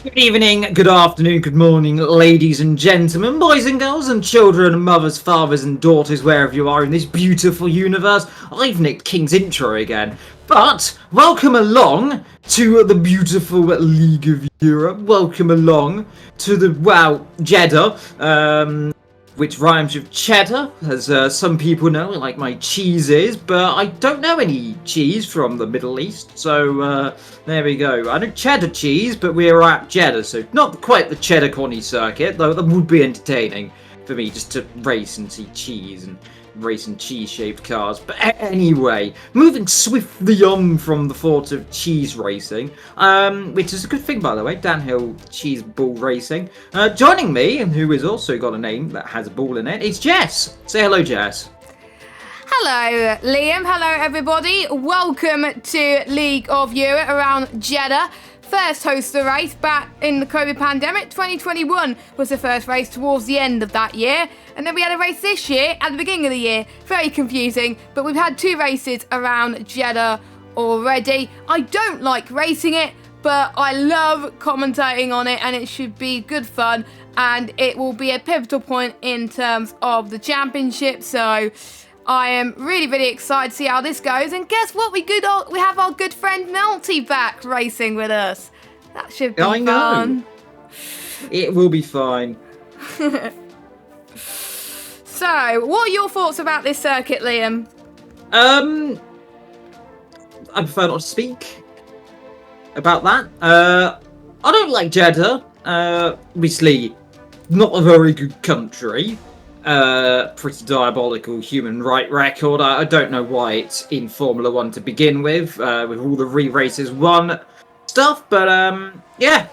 Good evening, good afternoon, good morning, ladies and gentlemen, boys and girls, and children, and mothers, fathers, and daughters, wherever you are in this beautiful universe. I've nicked King's intro again, but welcome along to the beautiful League of Europe. Welcome along to the, Jeddah, which rhymes with cheddar, as some people know, like my cheese is, but I don't know any cheese from the Middle East, so there we go. I know cheddar cheese, but we're at Jeddah, so not quite the cheddar corny circuit, though that would be entertaining for me just to race and see cheese and race and cheese-shaped cars. But anyway, moving swiftly on from the thought of cheese racing, which is a good thing, by the way, downhill cheese ball racing. Joining me, and who has also got a name that has a ball in it, it's Jess. Say hello, Jess. Hello, Liam. Hello, everybody. Welcome to League of Europe around Jeddah. First host of the race back in the COVID pandemic. 2021 was the first race towards the end of that year. And then we had a race this year at the beginning of the year. Very confusing, but we've had two races around Jeddah already. I don't like racing it, but I love commentating on it, and it should be good fun. And it will be a pivotal point in terms of the championship. So I am really excited to see how this goes. And guess what? We have our good friend Melty back racing with us. That should be fun. Know. It will be fine. So, what are your thoughts about this circuit, Liam? I prefer not to speak about that. I don't like Jeddah. Obviously, not a very good country. Pretty diabolical human right record. I don't know why it's in Formula 1 to begin with all the re-races won stuff, but yeah,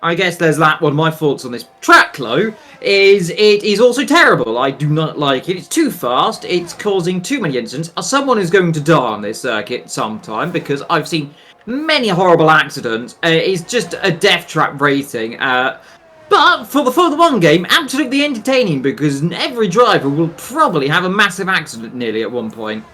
I guess there's that one. My thoughts on this track, though, is it is also terrible. I do not like it. It's too fast. It's causing too many incidents. Someone is going to die on this circuit sometime, because I've seen many horrible accidents. It's just a death trap racing. But for the Formula 1 game, absolutely entertaining, because every driver will probably have a massive accident nearly at one point.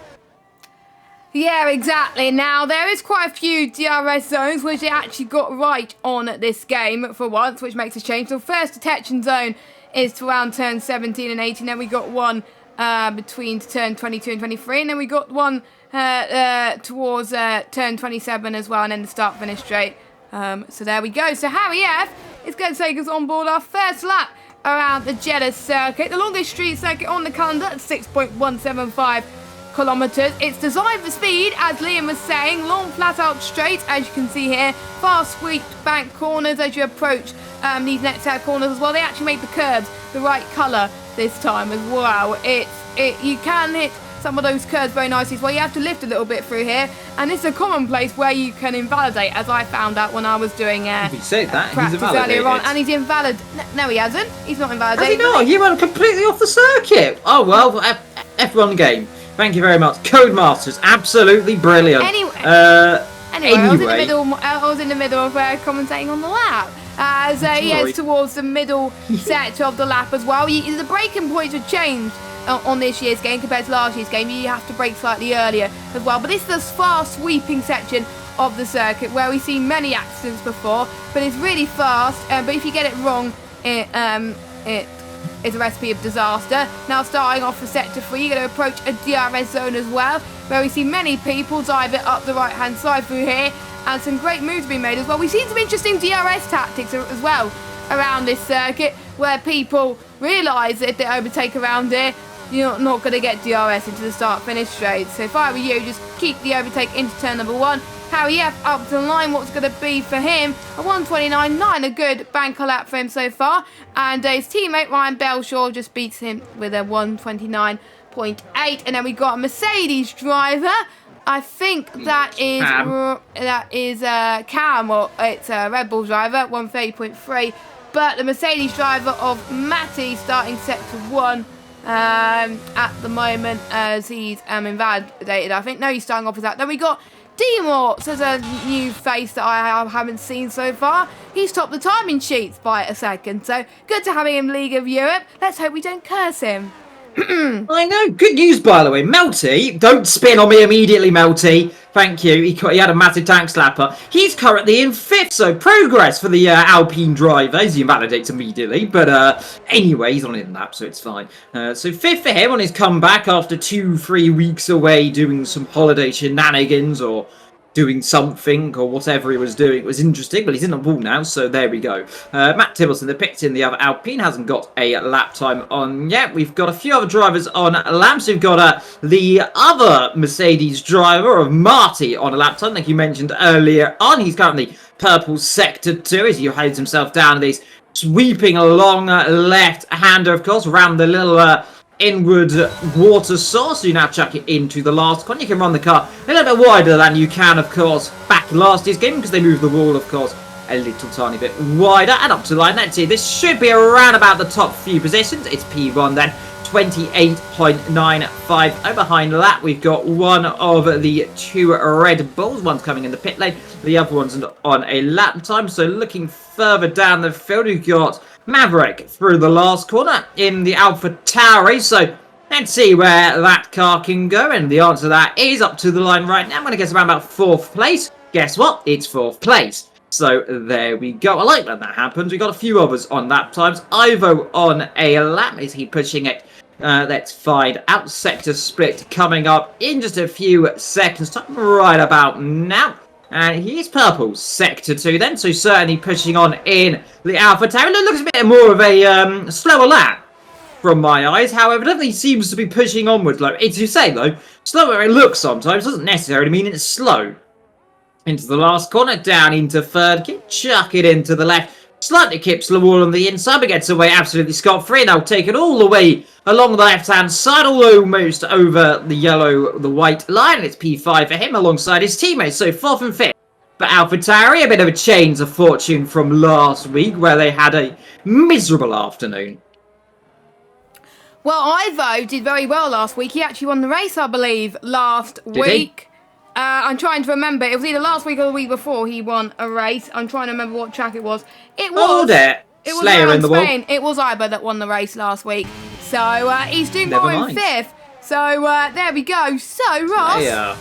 Yeah, exactly. Now, there is quite a few DRS zones which they actually got right on this game for once, which makes a change. So first detection zone is to around turn 17 and 18. Then we got one between turn 22 and 23. And then we got one towards turn 27 as well. And then the start-finish straight. So there we go. So Harry F is going to take us on board our first lap around the Jeddah circuit. The longest street circuit on the calendar at 6.175 kilometres. It's designed for speed, as Liam was saying. Long flat out straights, as you can see here. Fast sweep bank corners as you approach these next out corners as well. They actually make the curves the right colour this time as well. You can hit some of those curves very nicely as well. You have to lift a little bit through here, and it's a common place where you can invalidate, as I found out when I was doing practice earlier on. And he's invalid. No, he hasn't. He's not invalidated. Has he not? You went completely off the circuit. Oh well, F1 game. Thank you very much. Codemasters, absolutely brilliant. Anyway, I was in the middle of commentating on the lap. As he heads towards the middle sector of the lap as well. The braking points have changed on this year's game compared to last year's game. You have to brake slightly earlier as well. But this is the fast sweeping section of the circuit where we've seen many accidents before. But it's really fast. But if you get it wrong, it is a recipe of disaster. Now starting off for sector 3, you're going to approach a DRS zone as well, where we see many people dive it up the right hand side through here, and some great moves being made as well. We've seen some interesting DRS tactics as well around this circuit, where people realise that if they overtake around here, you're not going to get DRS into the start finish straight. So if I were you, just keep the overtake into turn number 1. Harry F up to the line. What's going to be for him? A 129.9, a good banker lap for him so far. And his teammate Ryan Belshaw just beats him with a 129.8. And then we got a Mercedes driver. I think that is Cam, or it's a Red Bull driver, 130.3. But the Mercedes driver of Matty starting sector 1 at the moment, as he's invalidated, I think. No, he's starting off with that. Then we got D-Morts as a new face that I haven't seen so far. He's topped the timing sheets by a second, so good to have him in League of Europe. Let's hope we don't curse him. I know. Good news, by the way. Melty, don't spin on me immediately, Melty. Thank you. He had a massive tank slapper. He's currently in 5th, so progress for the Alpine driver. He invalidates immediately, but anyway, he's on in lap, so it's fine. So 5th for him on his comeback after 2-3 weeks away doing some holiday shenanigans or doing something or whatever he was doing. It was interesting, but he's in the wall now, so there we go. Matt Tibbles in the pits in the other Alpine hasn't got a lap time on yet. We've got a few other drivers on laps. We've got the other Mercedes driver of Marty on a lap time, like you mentioned earlier on. He's currently purple sector 2 as he hides himself down these sweeping along left-hander, of course, around the little inward water source. So you now chuck it into the last corner. You can run the car a little bit wider than you can, of course, back last year's game because they moved the wall, of course, a little tiny bit wider and up to the line. Let's see, this should be around about the top few positions. It's P1 then, 28.95 behind that. We've got one of the 2 Red Bulls. One's coming in the pit lane, the other one's on a lap time. So looking further down the field, we've got Maverick through the last corner in the Alpha Tauri. So let's see where that car can go. And the answer to that is up to the line right now. I'm going to guess around about 4th place. Guess what? It's 4th place. So there we go. I like when that happens. We've got a few others on lap times. Ivo on a lap. Is he pushing it? Let's find out. Sector split coming up in just a few seconds time right about now. And he's purple sector 2 then, so certainly pushing on in the Alpha Tauri. It looks a bit more of a slower lap from my eyes. However, it definitely seems to be pushing onwards. Like, as you say though, slower it looks sometimes doesn't necessarily mean it's slow. Into the last corner, down into 3rd, chuck it into the left. Slightly kips the wall on the inside, but gets away absolutely scot-free. And I'll take it all the way along the left-hand side, almost over the white line. It's P5 for him alongside his teammates. So 4th and 5th for Alpha Tauri. A bit of a change of fortune from last week, where they had a miserable afternoon. Well, Ivo did very well last week. He actually won the race, I believe, last week. I'm trying to remember. It was either last week or the week before he won a race. I'm trying to remember what track it was. It was Slayer in the Spain. It was Ivo that won the race last week. So he's doing well in 5th. So there we go. So Ross,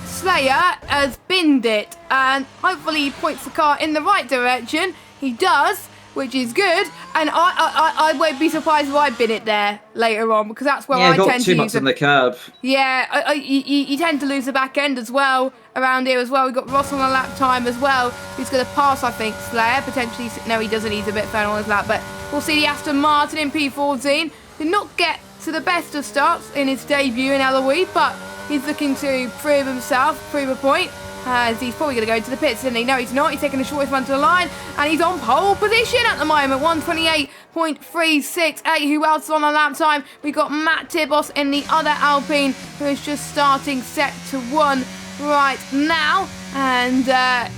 Slayer has binned it, and hopefully he points the car in the right direction. He does, which is good. And I won't be surprised if I bin it there later on, because that's where I tend to use on the curb. Yeah, you tend to lose the back end as well around here as well. We've got Ross on a lap time as well, who's going to pass, I think, Slayer potentially. No, he doesn't. He's a bit further on his lap, but we'll see the Aston Martin in P14. Did not get to the best of starts in his debut in Eloise, but he's looking to prove himself, prove a point. As he's probably going to go into the pits, isn't he? No, he's not. He's taking the shortest run to the line, and he's on pole position at the moment. 128.368. Who else is on a lap time? We've got Matt Tibos in the other Alpine, who is just starting sector 1 right now. And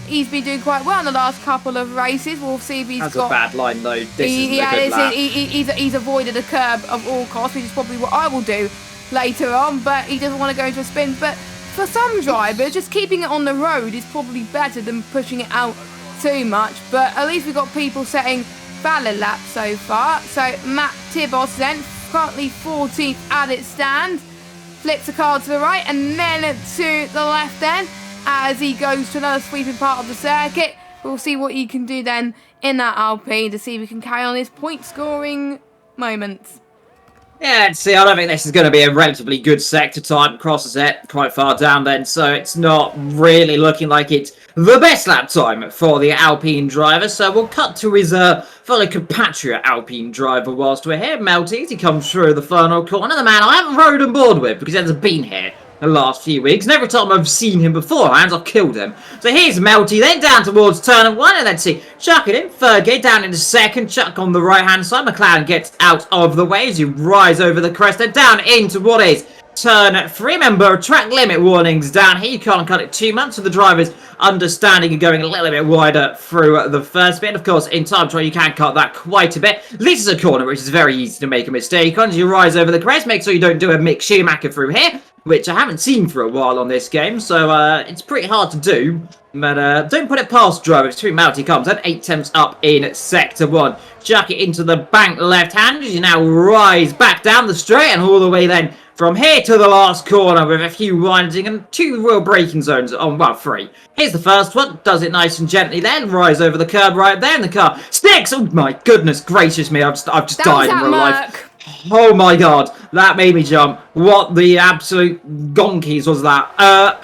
he's been doing quite well in the last couple of races. We'll see if he's got... That's a bad line, though. He's avoided a curb of all costs, which is probably what I will do later on. But he doesn't want to go into a spin. But for some drivers, just keeping it on the road is probably better than pushing it out too much. But at least we've got people setting valid laps so far. So Matt Tibos then, currently 14th at its stand. Flips the car to the right and then to the left then, as he goes to another sweeping part of the circuit. We'll see what he can do then in that Alpine to see if he can carry on his point scoring moments. Yeah, let's see. I don't think this is going to be a relatively good sector time. Crosses it quite far down then, so it's not really looking like it's the best lap time for the Alpine driver. So we'll cut to his fellow compatriot Alpine driver whilst we're here. Melty, he comes through the final corner. The man I haven't rode on board with because he hasn't been here the last few weeks, and every time I've seen him beforehand, I've killed him. So here's Melty, then down towards turn 1, and let's see, chuck it in, 3rd gear, down into 2nd, chuck on the right-hand side. McLaren gets out of the way as you rise over the crest, and down into what is turn 3. Remember, track limit warnings down here. You can't cut it too much, so the driver's understanding and going a little bit wider through the first bit. Of course, in time trial, you can cut that quite a bit. This is a corner which is very easy to make a mistake on. As you rise over the crest, make sure you don't do a Mick Schumacher through here. which I haven't seen for a while on this game, so it's pretty hard to do. But don't put it past driver. It's through Melty comes and 8 attempts up in sector 1. Chuck it into the bank left hand as you now rise back down the straight and all the way then from here to the last corner with a few winding and 2 real braking zones on, well, 3. Here's the first one. Does it nice and gently then. Rise over the curb right there and the car sticks. Oh my goodness gracious me. I've just died in real life. Oh my god, that made me jump. What the absolute gonkies was that?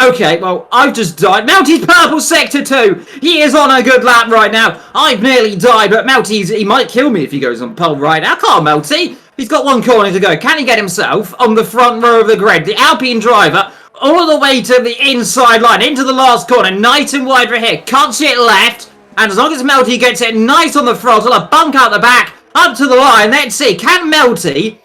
Okay, well, I've just died. Melty's purple sector 2. He is on a good lap right now. I've nearly died, but he might kill me if he goes on pole right now. Come on, Melty. He's got 1 corner to go. Can he get himself on the front row of the grid? The Alpine driver all the way to the inside line, into the last corner, nice and wide right here. Cuts it left, and as long as Melty gets it nice on the throttle, a bunk out the back, up to the line. Let's see. Can Melty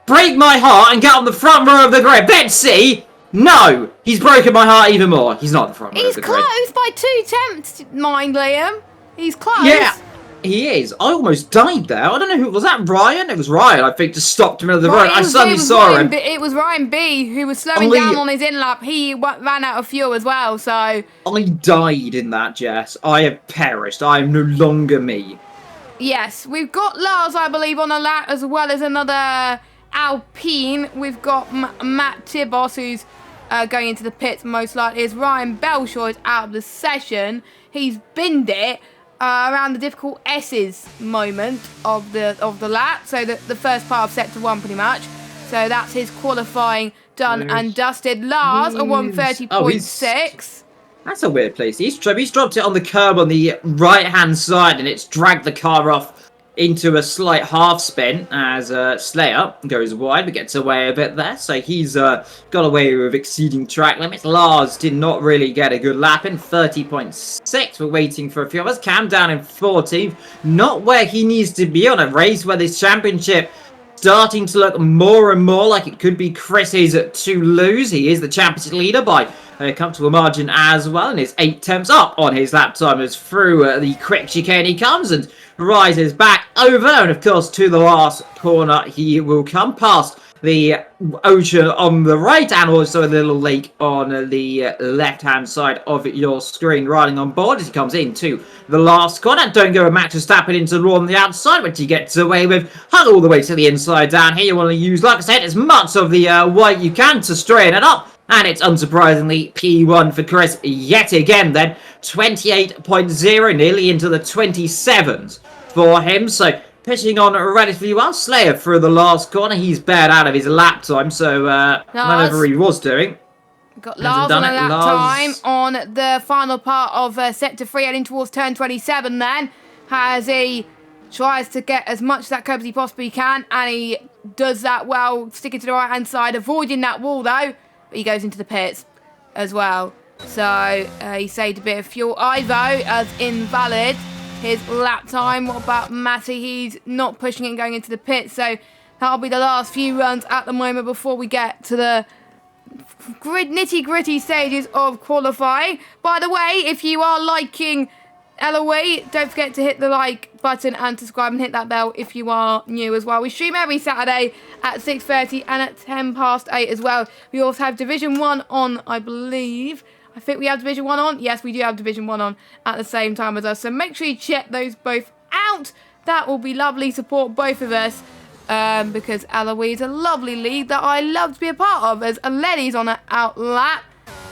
break my heart and get on the front row of the grid? Let's see. No. He's broken my heart even more. He's not the front row of the grid. He's close by 2 attempts, mind, Liam. He's close. Yeah, he is. I almost died there. I don't know who... Was that Ryan? It was Ryan, I think, just stopped in the middle of the road. I suddenly saw him. It was Ryan B who was slowing down on his in-lap. He ran out of fuel as well, so... I died in that, Jess. I have perished. I am no longer me. Yes, we've got Lars, I believe, on a lap, as well as another Alpine. We've got Matt Tibos, who's going into the pits, most likely, as Ryan Belshaw is out of the session. He's binned it around the difficult S's moment of the lap, so the first part of sector 1, pretty much. So that's his qualifying done and dusted. Lars, a 130.6. That's a weird place. He's dropped it on the curb on the right-hand side, and it's dragged the car off into a slight half spin as Slayer goes wide, but gets away a bit there. So he's got away with exceeding track limits. Lars did not really get a good lap in 30.6. We're waiting for a few others. Cam down in 14th. Not where he needs to be on a race where this championship starting to look more and more like it could be Chris's to lose. He is the championship leader by a comfortable margin as well, and is 8 attempts up on his lap time as through the quick chicane he comes and rises back over, and of course to the last corner he will come past the ocean on the right and also a little lake on the left hand side of your screen. Riding on board as he comes into the last corner. Don't go a Max Verstappen into the on the outside, which he gets away with. Hug all the way to the inside down here. You want to use, like I said, as much of the white you can to straighten it up. And it's unsurprisingly P1 for Chris yet again then. 28.0, nearly into the 27s for him. So pitching on relatively well. Slayer through the last corner. He's bared out of his lap time, so whatever he was doing. Got Lars on a lap time on the final part of sector 3, heading towards turn 27 then. As he tries to get as much of that curb as he possibly can, and he does that well, sticking to the right hand side, avoiding that wall though. But he goes into the pits as well. So he saved a bit of fuel. Ivo as invalid his lap time. What about Matty? He's not pushing it and going into the pit. So that'll be the last few runs at the moment before we get to the nitty-gritty stages of qualifying. By the way, if you are liking LOE, don't forget to hit the like button and subscribe and hit that bell if you are new as well. We stream every Saturday at 6:30 and at 8:10 as well. We also have Division 1 on, I believe. I think we have Division 1 on. Yes, we do have Division 1 on at the same time as us. So make sure you check those both out. That will be lovely. Support both of us because LOE is a lovely league that I love to be a part of, as Lenny's on an out lap.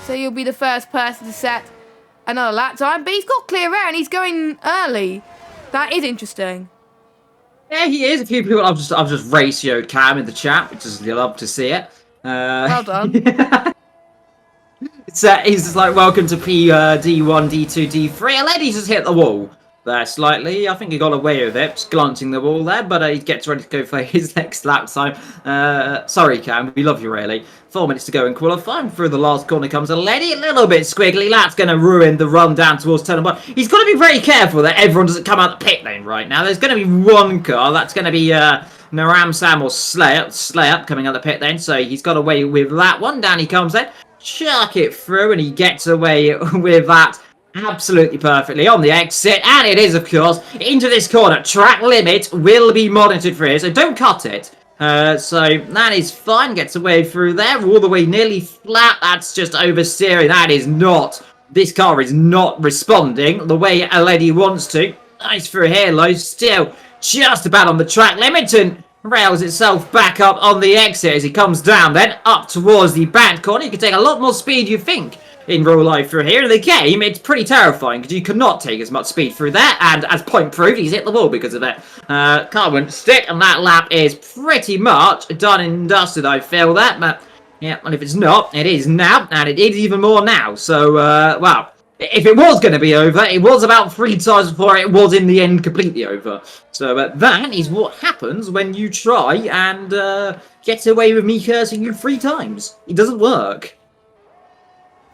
So you'll be the first person to set another lap time. But he's got clear air and he's going early. That is interesting. Yeah, he is. A few people I've just ratioed Cam in the chat, which is, you love to see it. Well done. He's just like, welcome to D1, D2, D3. Lenny just hit the wall there slightly. I think he got away with it, just glancing the wall there, but he gets ready to go for his next lap time. Sorry, Cam, we love you, really. 4 minutes to go in qualifying. Through the last corner comes a Lenny, a little bit squiggly. That's going to ruin the run down towards turn 1. He's got to be very careful that everyone doesn't come out the pit lane right now. There's going to be one car. That's going to be Naram Sam or Slayer coming out the pit lane, so he's got away with that one. Down he comes then. Chuck it through, and he gets away with that absolutely perfectly on the exit, and it is, of course, into this corner. Track limit will be monitored for here, so don't cut it. So that is fine. Gets away through there, all the way nearly flat. That's just oversteering. That is not. This car is not responding the way a lady wants to. Nice through here, low. Still just about on the track limit and rails itself back up on the exit as he comes down then up towards the back corner. You can take a lot more speed, you think, in real life through here. In the game, it's pretty terrifying because you cannot take as much speed through there, and as point proved, he's hit the wall because of it. Car wouldn't stick, and that lap is pretty much done and dusted, I feel that, but yeah, and if it's not, it is now, and it is even more now, so, well, if it was going to be over, it was about 3 times before it was in the end completely over. So that is what happens when you try and get away with me cursing you 3 times. It doesn't work.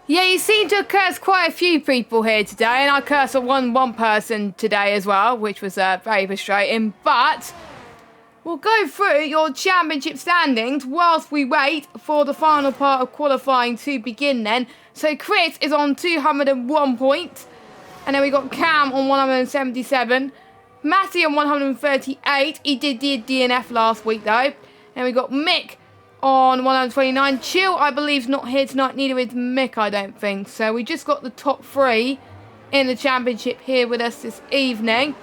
Yeah, you seem to have cursed quite a few people here today, and I cursed one person today as well, which was very frustrating. But we'll go through your championship standings whilst we wait for the final part of qualifying to begin then. So Chris is on 201 points, and then we got Cam on 177, Matty on 138. He did the DNF last week though. And we got Mick on 129. Chill, I believe, is not here tonight. Neither is Mick, I don't think. So we just got the top 3 in the championship here with us this evening.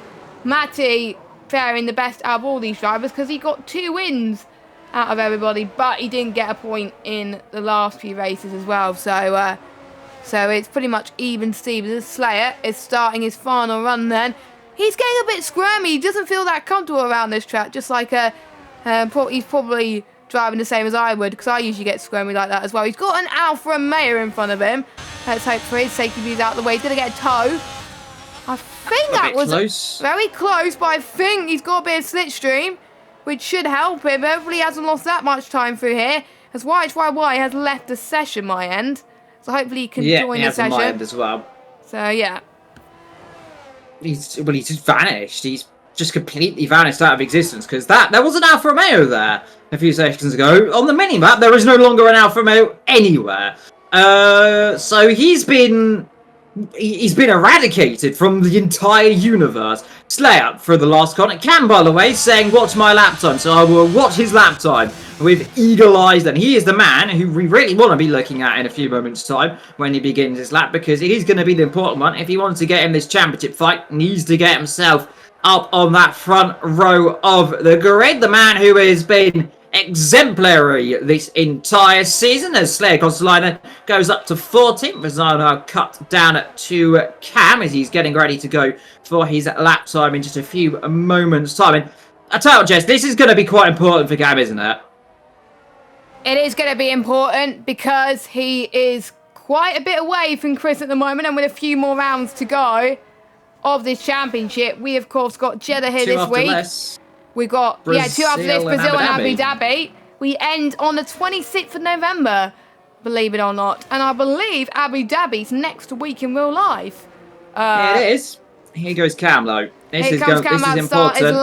Matty faring the best out of all these drivers because he got 2 wins out of everybody, but he didn't get a point in the last few races as well. So it's pretty much even Stevens. Slayer is starting his final run then. He's getting a bit squirmy. He doesn't feel that comfortable around this track, just like he's probably driving the same as I would, because I usually get squirmy like that as well. He's got an Alfa Romeo in front of him. Let's hope for his sake he moves out of the way. He's going to get a tow. I think that was close. Very close, but I think he's got a bit of slipstream, which should help him. Hopefully he hasn't lost that much time through here, as YHYY has left the session, my end. So hopefully he can join the session. Yeah, my end as well. So, yeah. He's just vanished. He's just completely vanished out of existence, because there was an Alfa Romeo there a few seconds ago. On the minimap, there is no longer an Alfa Romeo anywhere. So he's been eradicated from the entire universe. Slayer for the last corner. Cam, by the way, saying, watch my lap time. So I will watch his lap time with eagle eyes. And he is the man who we really want to be looking at in a few moments' time when he begins his lap, because it is going to be the important one. If he wants to get in this championship fight, he needs to get himself up on that front row of the grid. The man who has been exemplary this entire season, as Slayer Constellina goes up to 14th. Rosano cut down to Cam as he's getting ready to go for his lap time in just a few moments' time. And I tell you, Jess, this is going to be quite important for Cam, isn't it? It is going to be important because he is quite a bit away from Chris at the moment, and with a few more rounds to go of this championship, we of course got Jeddah here this week. We got, two after this, Brazil and Abu Dhabi. We end on the 26th of November, believe it or not. And I believe Abu Dhabi's next week in real life. Yeah, it is. Here goes Cam, though. This is important.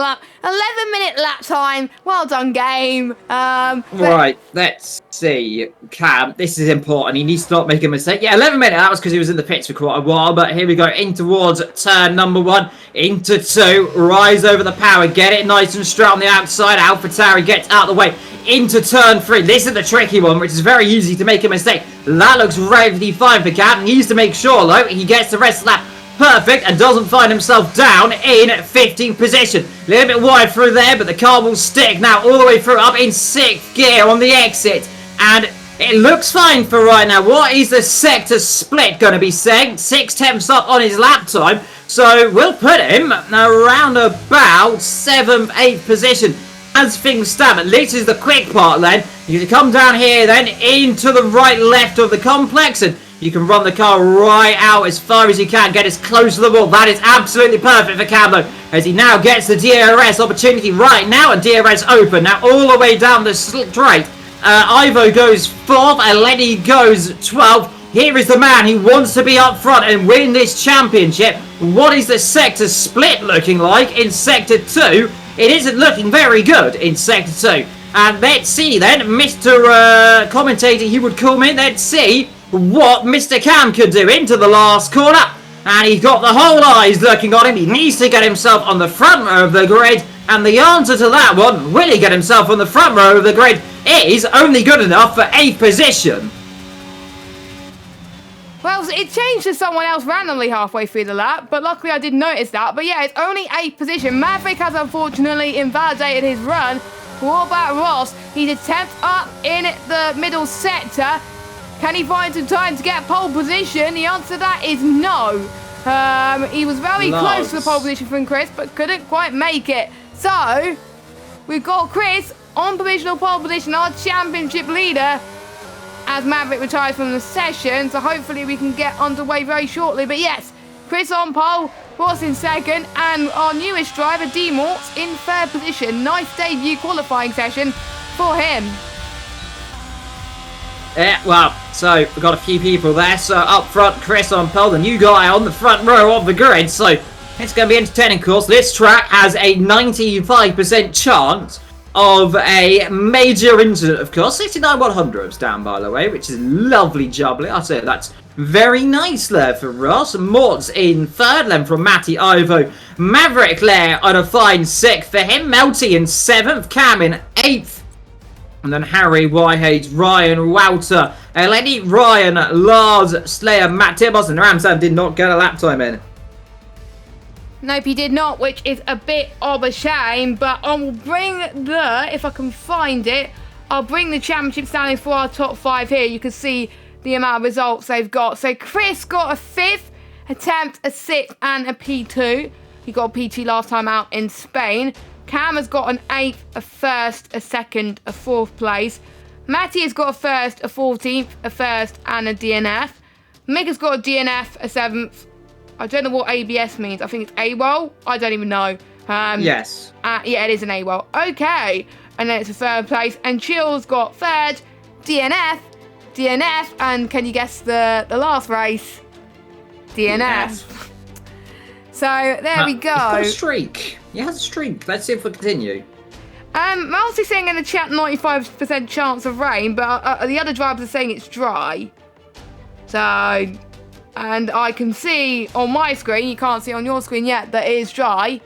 11-minute lap time. Well done, game. Right, let's see. Cam, this is important. He needs to not make a mistake. Yeah, 11 minutes. That was because he was in the pits for quite a while. But here we go. In towards turn number 1. Into 2. Rise over the power. Get it nice and straight on the outside. AlphaTauri gets out of the way. Into turn 3. This is the tricky one, which is very easy to make a mistake. That looks relatively fine for Cam. He needs to make sure, though, he gets the rest of the lap perfect and doesn't find himself down in 15th position. A little bit wide through there, but the car will stick now all the way through, up in 6th gear on the exit. And it looks fine for right now. What is the sector split going to be saying? 6/10 up on his lap time. So we'll put him around about 7th, 8th position. As things stand, and this is the quick part then. You can come down here then into the right left of the complex, and you can run the car right out as far as you can, get as close to the wall. That is absolutely perfect for Cam, though, as he now gets the DRS opportunity right now, and DRS open. Now all the way down the straight. Ivo goes 4th, and Lenny goes 12th. Here is the man who wants to be up front and win this championship. What is the sector split looking like in Sector 2? It isn't looking very good in Sector 2. And let's see then, Mr. Commentator, he would call me. Let's see what Mr. Cam could do into the last corner. and he's got the whole eyes looking on him. He needs to get himself on the front row of the grid, and the answer to that one, will he get himself on the front row of the grid, is only good enough for 8th position. Well, it changed to someone else randomly halfway through the lap, but luckily I did notice that. But yeah, it's only 8th position. Maverick has unfortunately invalidated his run. What about Ross? He's a 10th up in the middle sector. Can he find some time to get pole position? The answer to that is no. He was very close to the pole position from Chris, but couldn't quite make it. So, we've got Chris on provisional pole position, our championship leader, as Maverick retires from the session. So hopefully we can get underway very shortly. But yes, Chris on pole, Ross in second, and our newest driver, D-Morts, in 3rd position. Nice debut qualifying session for him. Yeah, well, so we've got a few people there. So up front, Chris on pole, the new guy on the front row of the grid. So it's going to be entertaining, of course. This track has a 95% chance of a major incident, of course. 69-100's down, by the way, which is lovely jubbly. I'd say that's very nice there for Ross. Mort's in 3rd, then from Matty Ivo. Maverick there on a fine 6th for him. Melty in 7th, Cam in 8th. And then Harry, YH, Ryan, Wouter, Lenny, Ryan, Lars, Slayer, Matt Tibbos, and Ramsam did not get a lap time in. Nope, he did not, which is a bit of a shame, but I will bring if I can find it, I'll bring the championship standings for our top 5 here. You can see the amount of results they've got. So Chris got a 5th attempt, a 6th, and a P2. He got a P2 last time out in Spain. Cam has got an 8th, a 1st, a 2nd, a 4th place. Matty has got a 1st, a 14th, a 1st, and a DNF. Mick has got a DNF, a 7th. I don't know what ABS means. I think it's AWOL. I don't even know. Yes. Yeah, it is an AWOL. Okay. And then it's a 3rd place. And Chill's got 3rd, DNF. And can you guess the last race? DNF. So there we go. He's got a streak. He has a streak. Let's see if we continue. Malty's saying in the chat 95% chance of rain, but the other drivers are saying it's dry. So, and I can see on my screen, you can't see on your screen yet, that it is dry.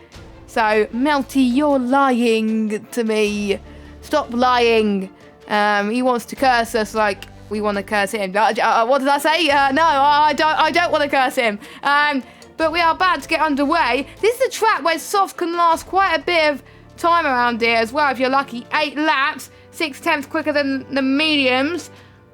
So, Melty, you're lying to me. Stop lying. He wants to curse us like we want to curse him. What did I say? No, I don't want to curse him. But we are about to get underway. This is a track where soft can last quite a bit of time around here as well, if you're lucky. 8 laps, 6 tenths quicker than the mediums.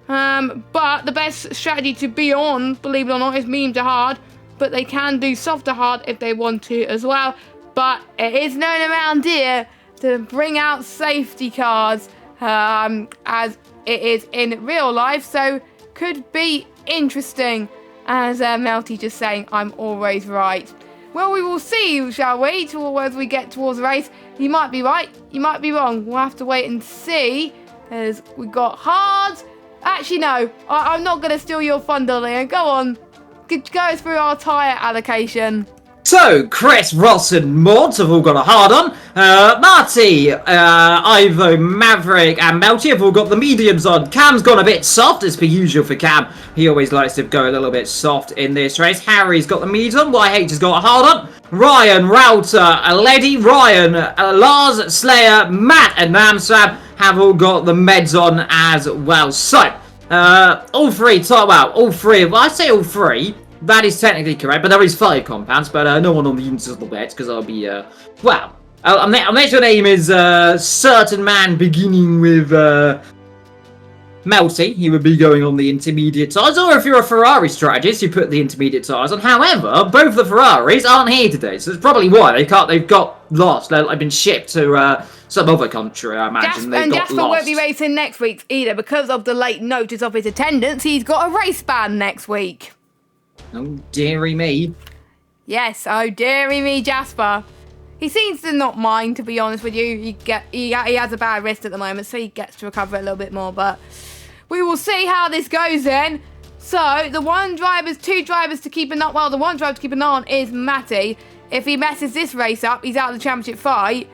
But the best strategy to be on, believe it or not, is medium to hard. But they can do soft to hard if they want to as well. But it is known around here to bring out safety cars as it is in real life. So could be interesting. As Melty just saying, I'm always right. Well, we will see, shall we, as we get towards the race. You might be right, you might be wrong. We'll have to wait and see, as we got hard. Actually, no, I'm not going to steal your thunder, Liam. Go on, go through our tyre allocation. So, Chris, Ross and Mort have all got a hard on. Marty, Ivo, Maverick and Melty have all got the mediums on. Cam's gone a bit soft, as per usual for Cam. He always likes to go a little bit soft in this race. Harry's got the mediums on. YH has got a hard on. Ryan, Router, Leddy, Ryan, Lars, Slayer, Matt and Namsab have all got the meds on as well. So, all three, I say all three. That is technically correct, but there is 5 compounds, but no one on the universal bets, because I'll be, well, unless your name is certain man beginning with Melty, he would be going on the intermediate tires, or if you're a Ferrari strategist, you put the intermediate tires on. However, both the Ferraris aren't here today, so that's probably why they've got lost. They've been shipped to some other country, I imagine. Jasper won't be racing next week either, because of the late notice of his attendance. He's got a race ban next week. Oh, dearie me. Yes, oh, dearie me, Jasper. He seems to not mind, to be honest with you. He has a bad wrist at the moment, so he gets to recover a little bit more. But we will see how this goes then. So, the two drivers to keep an eye, well, the one driver to keep an eye on is Matty. If he messes this race up, he's out of the championship fight.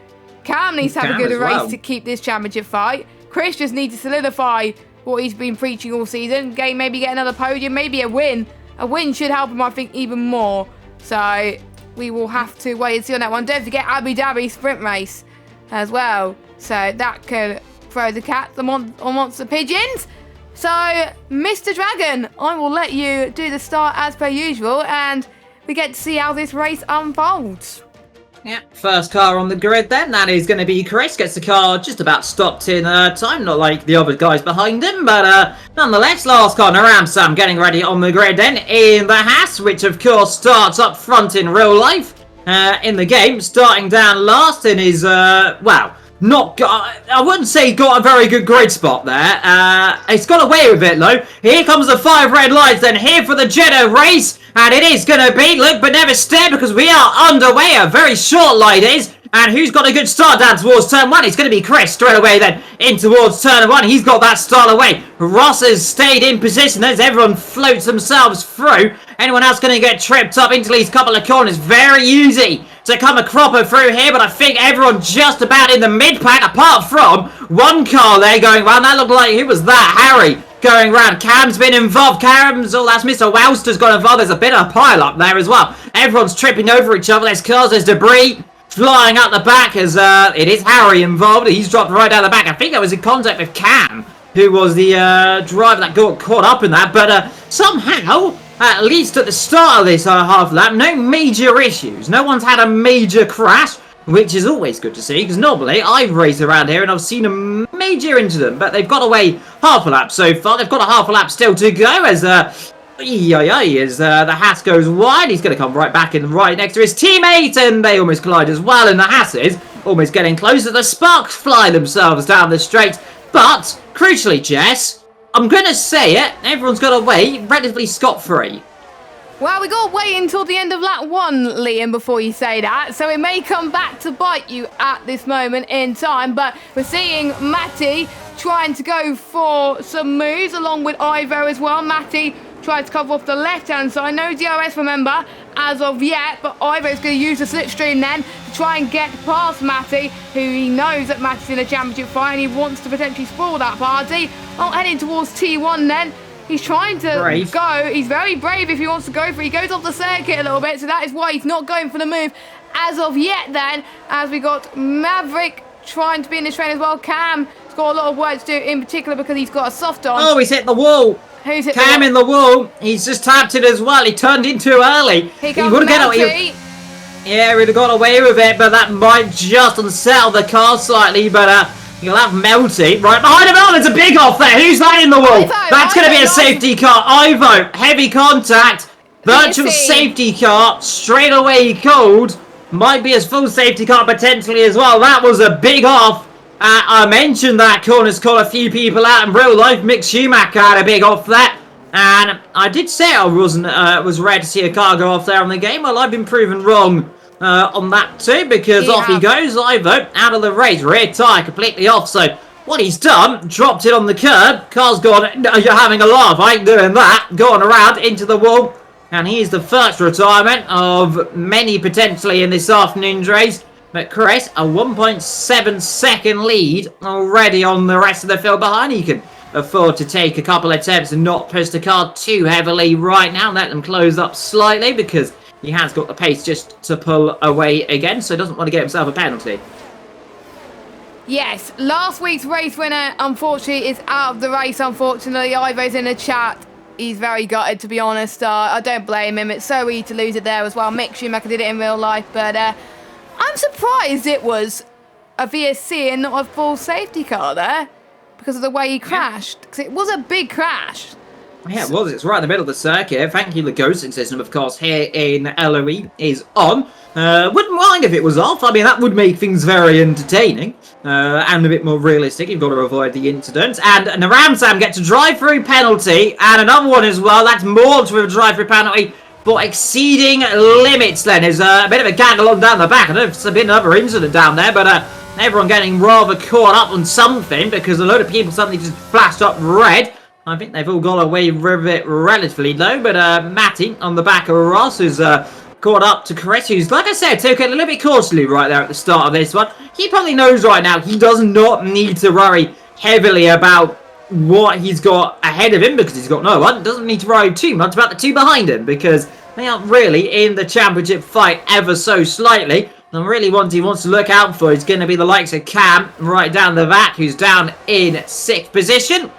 Cam needs to have a good race to keep this championship fight. Chris just needs to solidify what he's been preaching all season. Maybe get another podium, maybe a win. A win should help him, I think, even more. So we will have to wait and see on that one. Don't forget Abu Dhabi sprint race as well. So that could throw the cat amongst the pigeons. So, Mr. Dragon, I will let you do the start as per usual, and we get to see how this race unfolds. Yeah, first car on the grid then, that is going to be Chris. Gets the car just about stopped in time, not like the other guys behind him, but nonetheless, last car, Naram getting ready on the grid then in the Haas, which of course starts up front in real life in the game, starting down last in his, well, not got, I wouldn't say got a very good grid spot there. It's got away with it though. Here comes the 5 red lights then, here for the Jeddah race. And it is going to be look but never stare, because we are underway. A very short light is. And who's got a good start down towards turn 1? It's going to be Chris straight away then in towards turn 1. He's got that start away. Ross has stayed in position as everyone floats themselves through. Anyone else going to get tripped up into these couple of corners? Very easy to come a cropper through here, but I think everyone just about in the mid-pack, apart from one car there going round. That looked like, who was that? Harry going round. Cam's been involved. Oh, that's Mr. Wowster's got involved. There's a bit of a pile-up there as well. Everyone's tripping over each other. There's cars, there's debris flying out the back as it is Harry involved. He's dropped right down the back. I think I was in contact with Cam, who was the driver that got caught up in that, but somehow, at least at the start of this half lap, no major issues. No one's had a major crash, which is always good to see, because normally I've raced around here and I've seen a major incident, but they've got away half a lap so far. They've got a half a lap still to go as the Haas goes wide. He's going to come right back in right next to his teammate, and they almost collide as well, and the Haas is almost getting closer. The sparks fly themselves down the straight, but crucially, Jess, I'm going to say it, everyone's got away relatively scot-free. Well, we got to wait until the end of lap 1, Liam, before you say that. So it may come back to bite you at this moment in time. But we're seeing Matty trying to go for some moves along with Ivo as well. Matty tries to cover off the left-hand side. No DRS, remember, as of yet. But Ivo's going to use the slipstream then to try and get past Matty, who he knows that Matty's in a championship fight and he wants to potentially spoil that party. Oh, heading towards T1 then. He's trying to go. He's very brave if he wants to go for it. He goes off the circuit a little bit, so that is why he's not going for the move as of yet then, as we got Maverick trying to be in this train as well. Cam's got a lot of work to do, in particular because he's got a soft on. Oh, he's hit the wall. Who's hit Cam the wall? in the wall. He's just tapped it as well. He turned in too early. He would have got away. Yeah, he'd have got away with it, but that might just unsettle the car slightly, but you'll have Melty right behind him. Oh, there's a big off there. Who's that in the wall? That's going to be a safety car. Ivo, heavy contact. Virtual safety car. Straight away called. Might be his full safety car potentially as well. That was a big off. I mentioned that corner's caught a few people out in real life. Mick Schumacher had a big off there. And I did say I was rare to see a car go off there on the game. Well, I've been proven wrong on that too, because off he goes. Ivo out of the race, rear tyre completely off. So what he's done, dropped it on the curb. Car's gone. No, you're having a laugh. I ain't doing that. Going around into the wall, and he's the first retirement of many potentially in this afternoon's race. But Chris, a 1.7 second lead already on the rest of the field behind. He can afford to take a couple of attempts and not push the car too heavily right now. Let them close up slightly, because he has got the pace just to pull away again, so he doesn't want to get himself a penalty. Yes, last week's race winner, unfortunately, is out of the race, unfortunately. Ivo's in the chat. He's very gutted, to be honest. I don't blame him. It's so easy to lose it there as well. Mick Schumacher did it in real life, but I'm surprised it was a VSC and not a full safety car there, because of the way he crashed. Because it was a big crash. Yeah, it was. It's right in the middle of the circuit. Thank you, the ghosting system, of course, here in LOE is on. Wouldn't mind if it was off. I mean, that would make things very entertaining and a bit more realistic. You've got to avoid the incidents. And Naram gets a drive-through penalty, and another one as well. That's more to a drive-through penalty for exceeding limits. Then there's a bit of a gaggle on down the back. I don't know if it's been another incident down there, but everyone getting rather caught up on something, because a load of people suddenly just flashed up red. I think they've all got away with it relatively low, but Matty on the back of Ross is caught up to Chris, who's, like I said, took it a little bit cautiously right there at the start of this one. He probably knows right now he does not need to worry heavily about what he's got ahead of him, because he's got no one. Doesn't need to worry too much about the two behind him, because they aren't really in the championship fight ever so slightly. And really what he wants to look out for is going to be the likes of Cam right down the back, who's down in 6th position.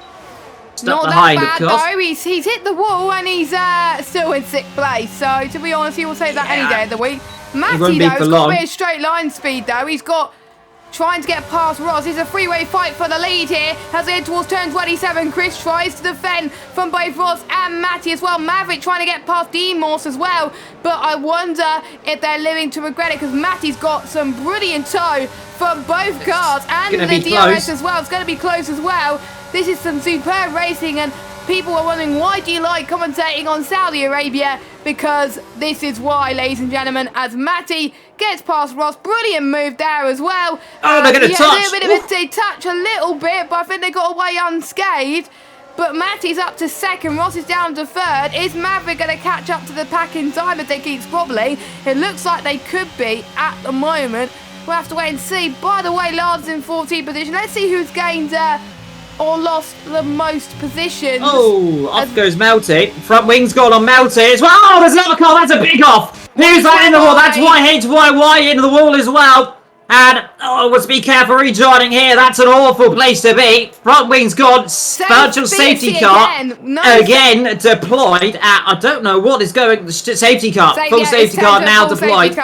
Not that bad though, he's hit the wall and he's still in 6th place. So to be honest, he will take that any day of the week. Matty though has got a bit of straight line speed though. He's got trying to get past Ross. It's a three-way fight for the lead here. As they head towards turn 27, Chris tries to defend from both Ross and Matty as well. Maverick trying to get past Demos as well. But I wonder if they're living to regret it, because Matty's got some brilliant tow from both cars and the DRS as well. It's going to be close as well. This is some superb racing, and people are wondering, why do you like commentating on Saudi Arabia? Because this is why, ladies and gentlemen, as Matty gets past Ross. Brilliant move there as well. Oh, they're going to touch. A little bit of a touch a little bit, but I think they got away unscathed. But Matty's up to 2nd. Ross is down to 3rd. Is Maverick going to catch up to the pack in time if they keep squabbling? It looks like they could be at the moment. We'll have to wait and see. By the way, Lars in 14th position. Let's see who's gained or lost the most positions. Oh, off goes Melty. Front wing's gone on Melty as well. Oh, there's another car. That's a big off. Who's that in the wall? That's YHYY into the wall as well. And, oh, let's be careful rejoining here. That's an awful place to be. Front wing's gone. Virtual safety car. Again deployed at, I don't know what is going. Safety car. Full safety car now deployed.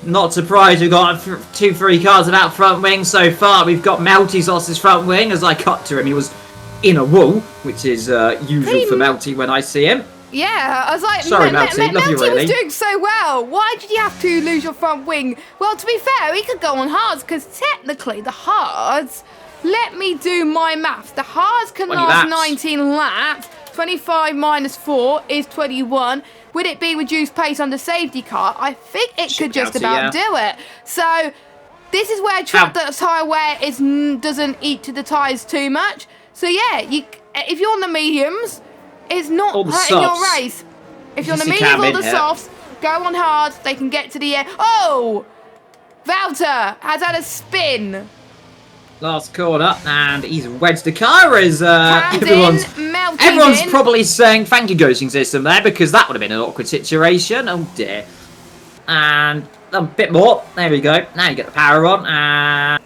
Not surprised, we've got 2-3 cars about front wing so far. We've got Melty's lost his front wing. As I cut to him, he was in a wall, which is usual for Melty when I see him. Yeah, I was like, sorry, Melty, love you really. Was doing so well. Why did you have to lose your front wing? Well, to be fair, he could go on hards, because technically the hards, let me do my maths. The hards can last 19 laps. 25 minus 4 is 21. Would it be reduced pace under safety car? I think it could just about do it. So this is where track that's higher wear doesn't eat to the tyres too much. So yeah, if you're on the mediums, it's not hurting your race. If you're on the mediums or the softs, go on hard. They can get to the air. Oh, Valter has had a spin. Last corner, and he's wedged the car as everyone's probably saying thank you, ghosting system there, because that would have been an awkward situation. Oh dear. And a bit more. There we go. Now you get the power on.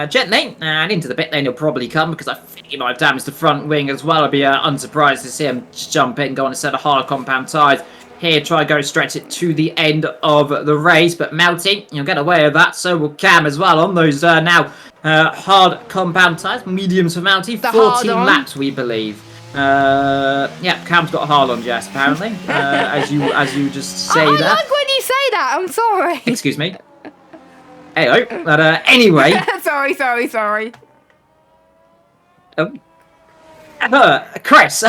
Gently, and into the pit lane he'll probably come, because I think he might have damaged the front wing as well. I'd be unsurprised to see him jump in, go on a set of hard compound tyres. Here, try to go stretch it to the end of the race, but Melty, you'll get away with that. So will Cam as well on those now hard compound tyres, mediums for Melty. 14 laps, we believe. Yeah, Cam's got a hard on, Jess, apparently. as you just say that. I like when you say that. I'm sorry. Excuse me. Heyo. But anyway. Sorry. Chris.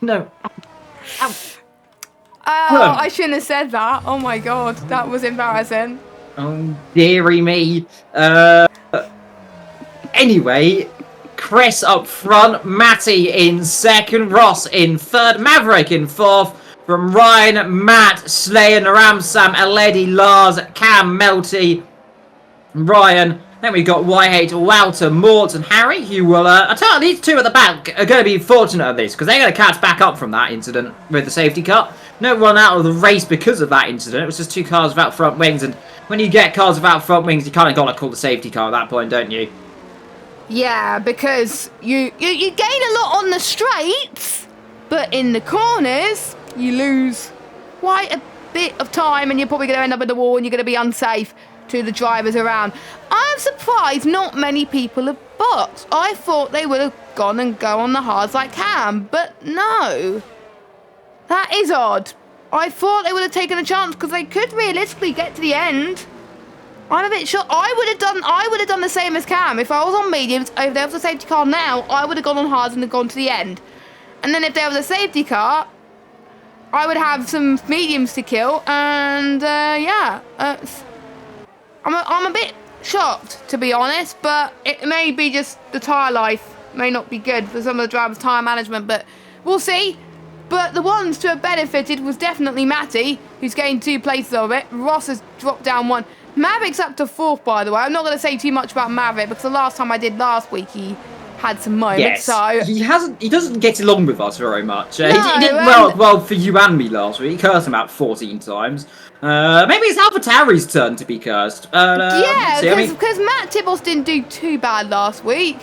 No. I shouldn't have said that. Oh my god, that was embarrassing. Oh, dearie me. Anyway, Chris up front, Matty in 2nd, Ross in 3rd, Maverick in 4th, from Ryan, Matt, Slay and Ramsam, Eledi, Lars, Cam, Melty, Ryan. Then we've got YH, Walter, Mort and Harry, who will, I tell you, these two at the back are going to be fortunate at this, because they're going to catch back up from that incident with the safety car. No run out of the race because of that incident. It was just 2 cars without front wings, and when you get cars without front wings, you kind of got to call the safety car at that point, don't you? Yeah, because you gain a lot on the straights, but in the corners, you lose quite a bit of time, and you're probably going to end up in the wall, and you're going to be unsafe to the drivers around. I'm surprised not many people have boxed. I thought they would have gone and go on the hards like Cam, but no. That is odd. I thought they would have taken a chance, because they could realistically get to the end. I'm a bit shocked. I would have done the same as Cam. If I was on mediums, if there was a safety car now, I would have gone on hards and have gone to the end. And then if there was a safety car, I would have some mediums to kill, and yeah. I'm a bit shocked, to be honest, but it may be just the tyre life may not be good for some of the drivers' tyre management, but we'll see. But the ones to have benefited was definitely Matty, who's gained 2 places of it. Ross has dropped down 1. Maverick's up to 4th, by the way. I'm not going to say too much about Maverick because the last time I did last week, he had some moments. Yes. So He doesn't get along with us very much. No, he did well for you and me last week. He cursed him about 14 times. Maybe it's AlphaTauri's turn to be cursed. Yeah, because Matt Tibbles didn't do too bad last week.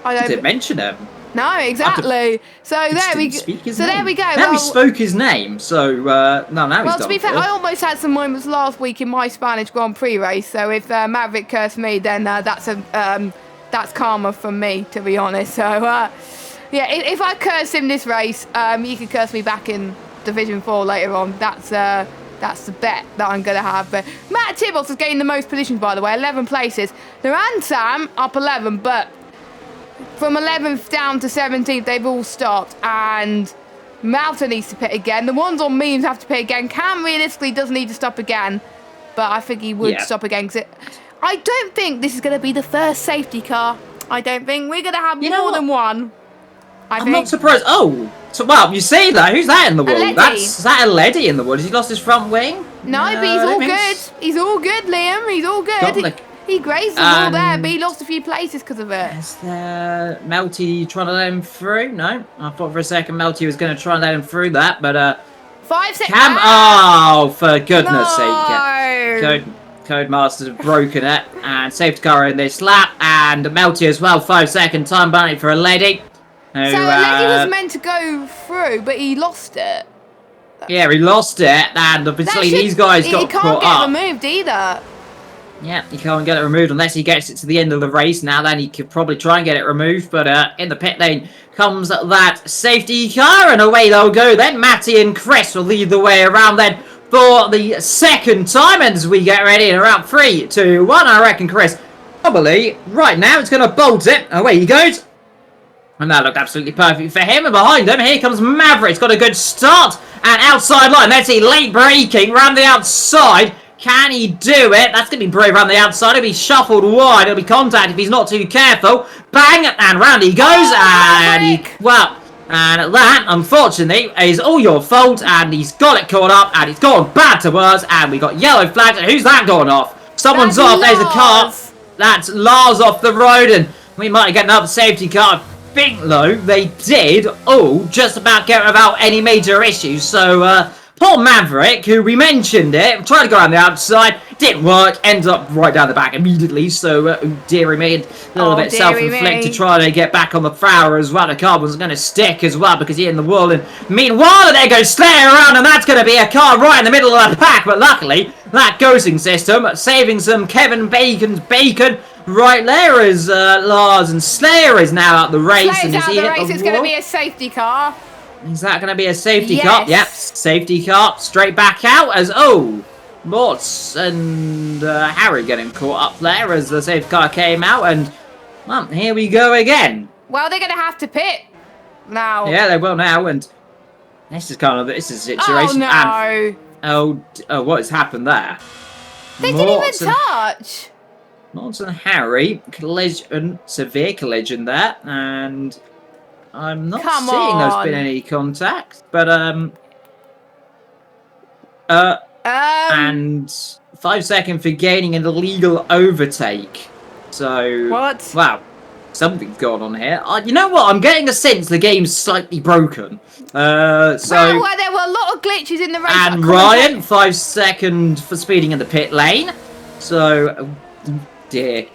I didn't mention him. No, exactly. So there we go. There we go. Now we spoke his name. So now he's done. Well, to be fair, I almost had some moments last week in my Spanish Grand Prix race. So if Maverick cursed me, then that's karma from me, to be honest. So yeah, if I curse him this race, you can curse me back in Division 4 later on. That's the bet that I'm going to have. But Matt Tibbles has gained the most positions, by the way, 11 places. Duran Sam up 11, but from 11th down to 17th, they've all stopped. And Malta needs to pit again. The ones on memes have to pit again. Cam realistically does need to stop again, but I think he would stop again. I don't think this is going to be the first safety car. I don't think we're going to have more than one. I'm not surprised. Oh, so wow, you see that? Who's that in the wall? Is that a Leddy in the wall? Has he lost his front wing? No, but he's all good. He's all good, Liam. He's all good. He grazed the wall there, but he lost a few places because of it. Is Melty trying to let him through? No, I thought for a second Melty was going to try and let him through that, but 5 seconds. Cam, oh, for goodness sake! Codemasters have broken it, and safety car in this lap, and Melty as well. 5-second time bounty for a Leddy. So Leddy was meant to go through, but he lost it. Yeah, he lost it, and obviously these guys got caught up. He can't get removed either. Yeah, he can't get it removed unless he gets it to the end of the race. Now then, he could probably try and get it removed, but in the pit lane comes that safety car, and away they'll go then. Matty and Chris will lead the way around then for the second time, and as we get ready in around 3, 2, 1, I reckon Chris probably right now it's going to bolt it. Away he goes. And that looked absolutely perfect for him. And behind him, here comes Maverick. He's got a good start. And outside line, let's see, late braking round the outside. Can he do it? That's going to be brave around the outside. He'll be shuffled wide. He'll be contacted if he's not too careful. Bang! And round he goes. And that, unfortunately, is all your fault. And he's got it caught up. And it's gone bad to us. And we got yellow flags. And who's that gone off? Someone's off. There's a car. That's Lars off the road. And we might get another safety car. I think, though, they did all just about get without any major issues. So, poor Maverick, who we mentioned it, tried to go around the outside, didn't work, ended up right down the back immediately. So, dearie me, a little bit self-inflicted, trying to get back on the flower as well. The car was going to stick as well because he's in the wall. And meanwhile, there goes Slayer around, and that's going to be a car right in the middle of the pack. But luckily, that ghosting system, saving some Kevin Bacon's bacon. Right there is Lars, and Slayer is now out the race. Slayer's out the race. It's going to be a safety car. Is that going to be a safety car? Yep, safety car. Straight back out as, Mortz and Harry getting caught up there as the safety car came out. And, well, here we go again. Well, they're going to have to pit now. Yeah, they will now. And this is a situation. Oh, no. And, what has happened there? They didn't even touch. Mortz and Harry, severe collision there, and I'm not seeing there's been any contact, but and 5 seconds for gaining an illegal overtake. So what? Wow, something's going on here. You know what? I'm getting a sense the game's slightly broken. Well, there were a lot of glitches in the race. And Ryan, 5 seconds for speeding in the pit lane. So. Dear,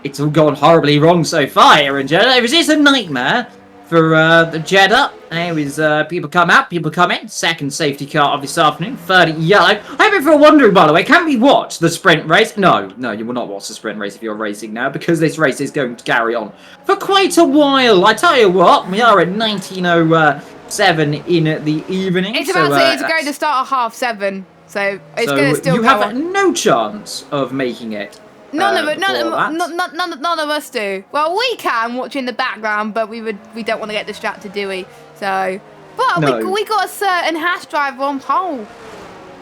it's all gone horribly wrong so far here in Jeddah. It was just a nightmare for the Jeddah. There was people come out, people come in. Second safety car of this afternoon, third yellow. I hope if you're wondering, by the way, can we watch the sprint race? No, you will not watch the sprint race if you're racing now, because this race is going to carry on for quite a while. I tell you what, we are at 19:07 in the evening. It's about to go to start at 7:30, so it's going to still go on. You have no chance of making it. None of us do. Well, we can watch in the background, but we don't want to get distracted, do we? So, but no. we got a certain hash driver on pole.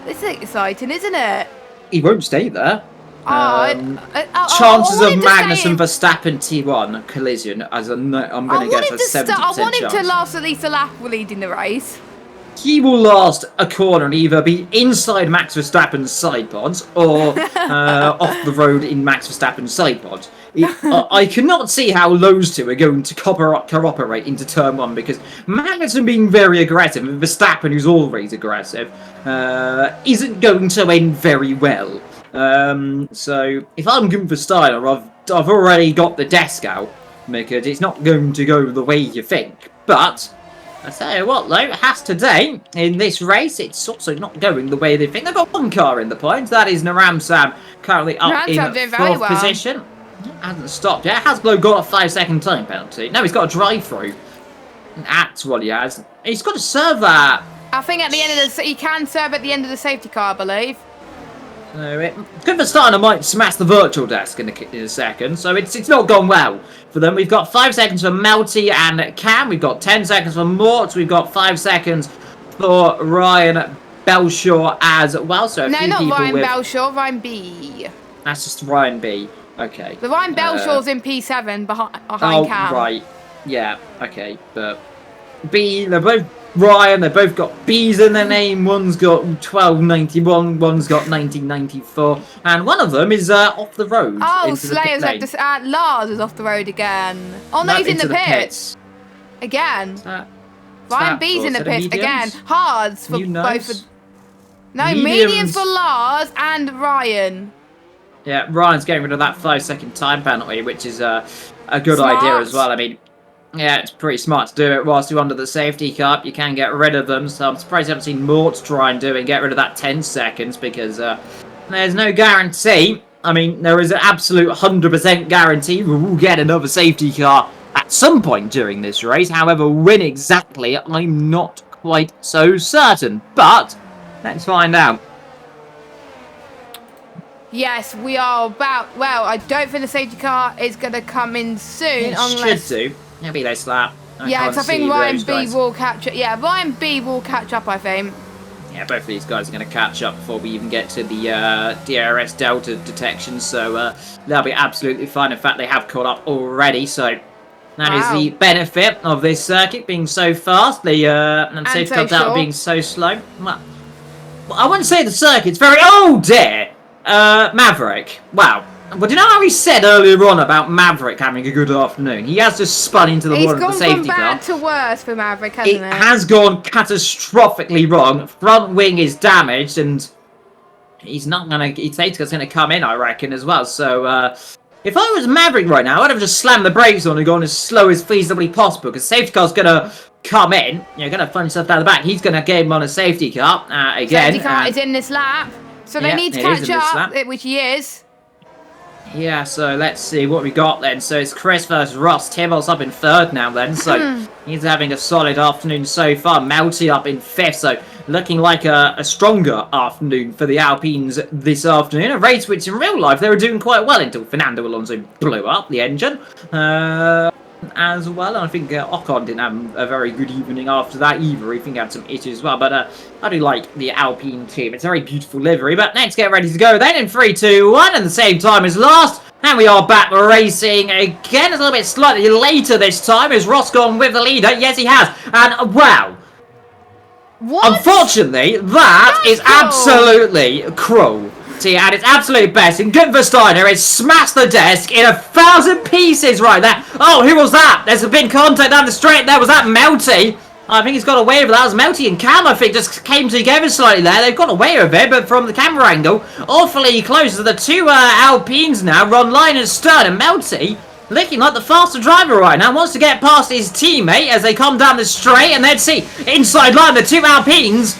This is exciting, isn't it? He won't stay there. Chances of Magnus and Verstappen T1 collision, as I'm going to guess a 70% chance. I want him to last at least a lap leading the race. he will last a corner and either be inside Max Verstappen's side pods or off the road in Max Verstappen's side pods. I cannot see how those two are going to cooperate into turn 1 because Magnussen being very aggressive and Verstappen, who's always aggressive, isn't going to end very well. So if I'm going for Steiner, I've already got the desk out because it's not going to go the way you think. But I tell you what, though, Haas today in this race, it's also not going the way they think. They've got one car in the points. That is Naramsam, currently up in 4th position. Hasn't stopped yet. Hasbro got a 5-second time penalty. No, he's got a drive-through. That's what he has. He's got to serve that. I think at the end of he can serve at the end of the safety car, I believe. So good for starting. I might smash the virtual desk in a second. So it's not gone well for them. We've got 5 seconds for Melty and Cam. We've got 10 seconds for Mort. We've got 5 seconds for Ryan Belshaw as well. So no, not Ryan Belshaw. Ryan B. That's just Ryan B. Okay. The Ryan Belshaw's in P7 behind Cam. Right. Yeah. Okay. But B. They're both Ryan. They both got B's in their name. One's got 1291. One's got 1994, and one of them is off the road. Oh, Slayer's left. Lars is off the road again. Oh no, he's in the pits again. Ryan B's in the pits again. Hards for both. No, mediums for Lars and Ryan. Yeah, Ryan's getting rid of that 5-second time penalty, which is a good idea as well. I mean, yeah, it's pretty smart to do it whilst you're under the safety car. You can get rid of them, so I'm surprised you haven't seen Mort try and do it and get rid of that 10 seconds because there's no guarantee. I mean, there is an absolute 100% guarantee we will get another safety car at some point during this race. However, when exactly, I'm not quite so certain. But let's find out. Yes, we are about... Well, I don't think the safety car is going to come in soon. It should do. Maybe they slap. I think Ryan B will catch up. Yeah, Ryan B will catch up, I think. Yeah, both of these guys are going to catch up before we even get to the DRS Delta detection. So they'll be absolutely fine. In fact, they have caught up already. So that is the benefit of this circuit being so fast. And safety cars out being so slow. Well, I wouldn't say the circuit's very... Oh, dear! Maverick. Wow. Well, do you know how he said earlier on about Maverick having a good afternoon? He has just spun into the wall of the safety car. He's gone from bad to worse for Maverick, hasn't it? It has gone catastrophically wrong. Front wing is damaged, and he's not going to... Safety car's going to come in, I reckon, as well. So, if I was Maverick right now, I'd have just slammed the brakes on and gone as slow as feasibly possible, because safety car's going to come in. You're going to find yourself down the back. He's going to get him on a safety car again. Safety car is in this lap. So they need to catch up, which he is. Yeah, so let's see what we got then. So it's Chris versus Ross. Tibbles up in 3rd now then. So he's having a solid afternoon so far. Melty up in 5th. So looking like a stronger afternoon for the Alpines this afternoon. A race which in real life they were doing quite well until Fernando Alonso blew up the engine. As well, and I think Ocon didn't have a very good evening after that either. I think he had some issues as well, but I do like the Alpine team. It's a very beautiful livery. But let's get ready to go then in 3, 2, 1, and the same time as last. And we are back racing again. It's a little bit slightly later this time. Is Ross gone with the leader? Yes, he has. And wow. What? Unfortunately, that is absolutely cruel. See, at its absolute best, and Gunther Steiner has smashed the desk in 1,000 pieces right there. Oh, who was that? There's a big contact down the straight there. Was that Melty? I think he's got away with that. It was Melty and Cam, I think, just came together slightly there. They've got away with it, but from the camera angle, awfully close to the two Alpines now. Ron Lyon and Stern, and Melty looking like the faster driver right now. Wants to get past his teammate as they come down the straight, and then see, inside line, the two Alpines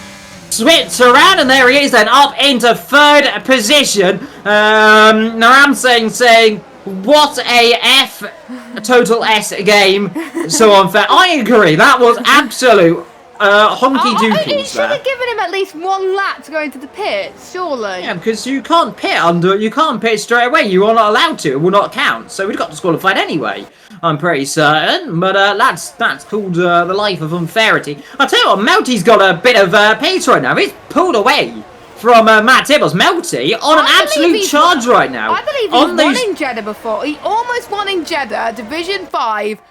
switch around, and there he is then up into 3rd position. Naram saying what a total S game. So unfair. I agree. That was absolute honky dookies. You should have given him at least 1 lap to go into the pits, surely. Yeah, because you can't pit straight away. You are not allowed to. It will not count. So we've got disqualified anyway. I'm pretty certain, but that's called the life of unfairity. I'll tell you what, Melty's got a bit of pace right now. He's pulled away from Matt Tibbles. Melty on an absolute charge right now. I believe he's won in Jeddah before. He almost won in Jeddah, Division 5.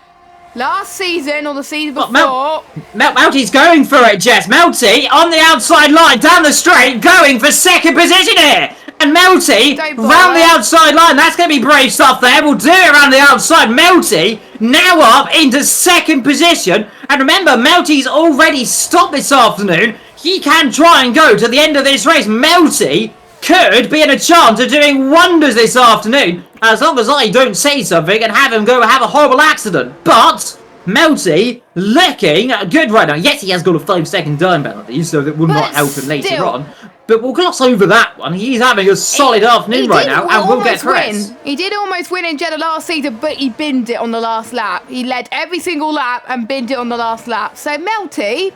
Last season or the season before. Melty's going for it, Jess. Melty on the outside line, down the straight, going for second position here. And Melty round the outside line. That's going to be brave stuff there. We'll do it around the outside. Melty now up into second position. And remember, Melty's already stopped this afternoon. He can try and go to the end of this race. Melty could be in a chance of doing wonders this afternoon, as long as I don't say something and have him go have a horrible accident. But Melty looking good right now. Yes, he has got a 5-second time penalty, so that will not help him later on. But we'll gloss over that one. He's having a solid afternoon right now, and we'll get Chris. He did almost win in Jeddah last season, but he binned it on the last lap. He led every single lap and binned it on the last lap. So Melty,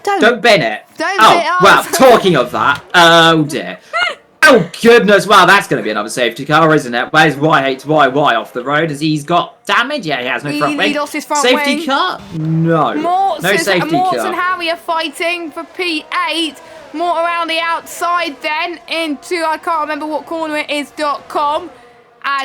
don't bin it. Don't bin it. Well, talking of that, oh dear. Oh goodness, wow, that's going to be another safety car, isn't it? Where's YHYY off the road? Has he's got damage? Yeah, he has no front wing. He lost his front wing. Safety car? No. No safety car. Morts and Harry are fighting for P8. Mort around the outside then into, I can't remember what corner it is, .com.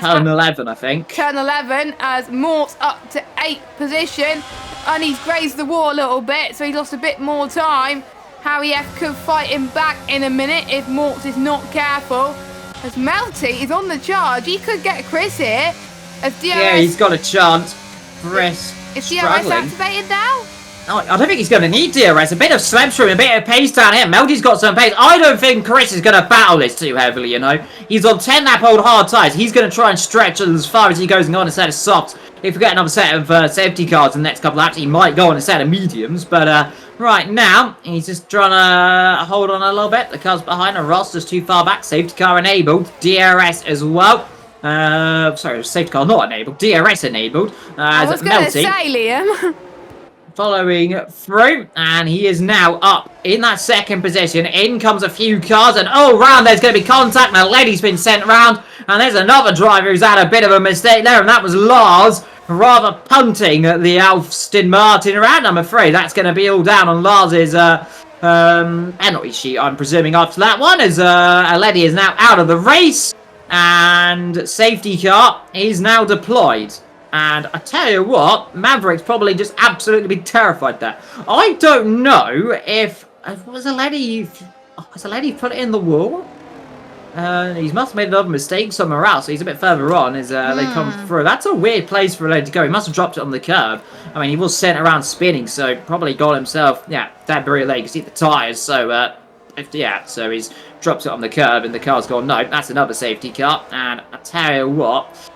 Turn 11, I think. Turn 11 as Mort's up to 8th position. And he's grazed the wall a little bit, so he lost a bit more time. Harry F could fight him back in a minute if Morts is not careful. As Melty is on the charge, he could get Chris here. As DRS, yeah, he's got a chance. Chris is DRS activated now? Oh, I don't think he's going to need DRS. A bit of slip through, a bit of pace down here. Melty's got some pace. I don't think Chris is going to battle this too heavily, you know. He's on 10-lap-old hard tyres. He's going to try and stretch as far as he goes and go on a set of softs. If we get another set of safety cars in the next couple of laps, he might go on a set of mediums. But right now, he's just trying to hold on a little bit. The car's behind him. Ross is too far back. Safety car enabled. DRS as well. Sorry, safety car not enabled. DRS enabled. I was going to say, Liam. Following through, and he is now up in that second position. In comes a few cars, and oh, round there's going to be contact. Now, Lady's been sent round, and there's another driver who's had a bit of a mistake there, and that was Lars, rather punting the Aston Martin around. I'm afraid that's going to be all down on Lars's penalty sheet, I'm presuming, after that one, as Lady is now out of the race, and safety car is now deployed. And I tell you what, Maverick's probably just absolutely been terrified there. I don't know if was a lady put it in the wall. He must have made another mistake somewhere else. So he's a bit further on as they come through. That's a weird place for a lady to go. He must have dropped it on the curb. I mean, he was sent around spinning, so probably got himself that very late. You can see the tyres. So so he's dropped it on the curb, and the car's gone. No, that's another safety car. And I tell you what.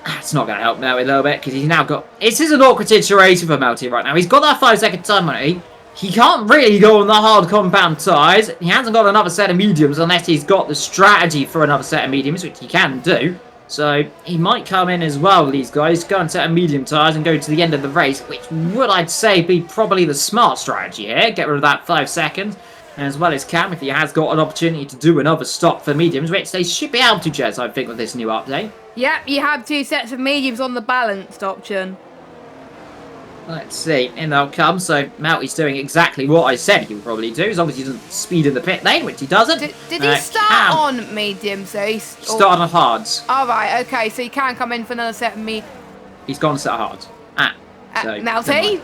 It's not going to help Melty a little bit, because he's now got... This is an awkward situation for Melty right now. He's got that 5-second time penalty. He can't really go on the hard compound tyres. He hasn't got another set of mediums unless he's got the strategy for another set of mediums, which he can do. So he might come in as well, these guys. Go and set a medium tyres and go to the end of the race, which would, I'd say, be probably the smart strategy here. Get rid of that 5 seconds. As well as Cam, if he has got an opportunity to do another stop for mediums, which they should be able to, Jez, I think, with this new update. Yep, you have 2 sets of mediums on the balanced option. Let's see, in they'll come. So Melty's doing exactly what I said he would probably do, as long as he doesn't speed in the pit lane, which he doesn't. Did he start on mediums? So started on hards. All right, okay, so he can come in for another set of mediums. He's gone set of hards. Melty,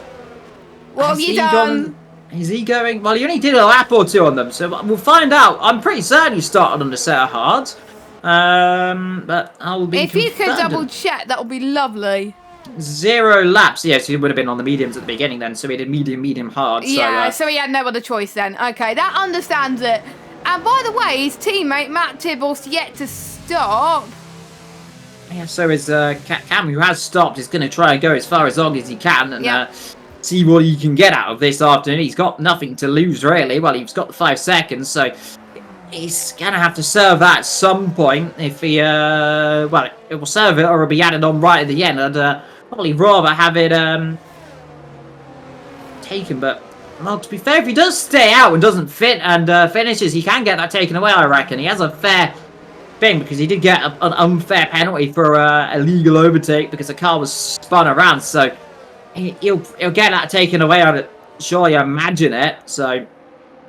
what have you done? Is he going? Well, he only did a lap or 2 on them, so we'll find out. I'm pretty certain he started on the set of hards. But I'll be. If you could double check, that would be lovely. 0 laps. Yes, he would have been on the mediums at the beginning then, so he did medium, hard. Yeah, so he had no other choice then. Okay, that understands it. And by the way, his teammate Matt Tibbles yet to stop. Yeah, so is Cam, who has stopped, is going to try and go as far as long as he can and see what he can get out of this afternoon. He's got nothing to lose, really. Well, he's got the 5 seconds, so he's going to have to serve that at some point. If he, well, it will serve it or it'll be added on right at the end. I'd probably rather have it taken, but, well, to be fair, if he does stay out and doesn't fit and finishes, he can get that taken away, I reckon. He has a fair thing, because he did get an unfair penalty for a illegal overtake because the car was spun around, so he'll get that taken away. I'd surely imagine it, so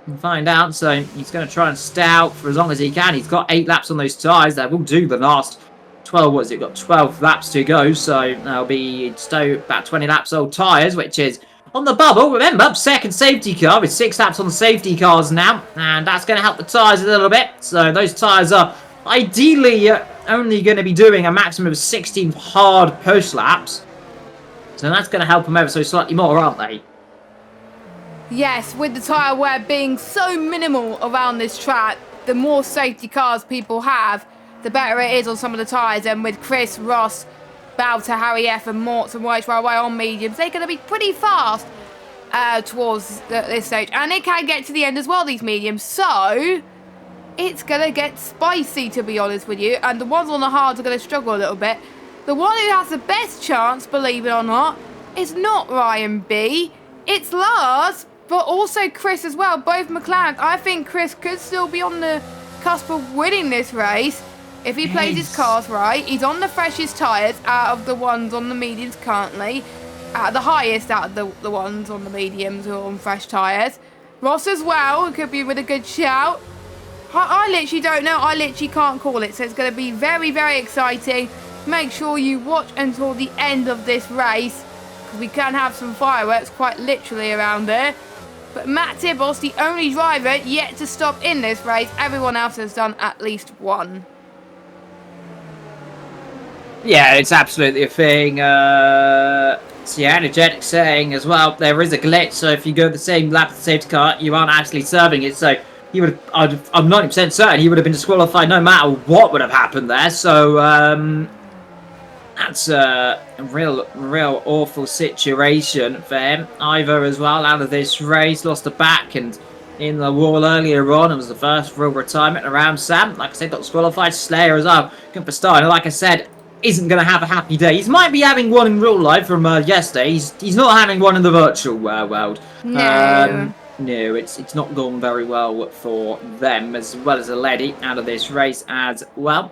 we'll find out. So he's going to try and stay out for as long as he can. He's got 8 laps on those tyres. That will do the last 12, what is it? Got 12 laps to go, so that'll be about 20 laps old tyres, which is on the bubble. Remember, second safety car with 6 laps on the safety cars now, and that's going to help the tyres a little bit. So those tyres are ideally only going to be doing a maximum of 16 hard push laps. So that's going to help them ever so slightly more, aren't they? Yes, with the tyre wear being so minimal around this track, the more safety cars people have, the better it is on some of the tyres. And with Chris, Ross, Bowter, Harry F and Morts and White Railway on mediums, they're going to be pretty fast towards this stage. And it can get to the end as well, these mediums. So it's going to get spicy, to be honest with you. And the ones on the hards are going to struggle a little bit. The one who has the best chance, believe it or not, is not Ryan B. It's Lars, but also Chris as well. Both McLarens. I think Chris could still be on the cusp of winning this race if he plays his cars right. He's on the freshest tyres out of the ones on the mediums currently. The highest out of the ones on the mediums who are on fresh tyres. Ross as well, could be with a good shout. I literally don't know. I literally can't call it. So it's going to be very, very exciting. Make sure you watch until the end of this race, because we can have some fireworks quite literally around there. But Matt Tibbles, the only driver yet to stop in this race. Everyone else has done at least one. Yeah, it's absolutely a thing. So yeah, Energetic saying as well, there is a glitch, so if you go the same lap as the safety car, you aren't actually serving it. So he would, I'm 90% certain he would have been disqualified no matter what would have happened there. So that's a real awful situation for him. Ivor as well out of this race, lost the back and in the wall earlier on. It was the first real retirement around Sam. Like I said, got disqualified. Slayer as well. Good for Steiner. Like I said, isn't going to have a happy day. He might be having one in real life from yesterday. He's not having one in the virtual world. No. No, it's not gone very well for them, as well as a lady out of this race as well.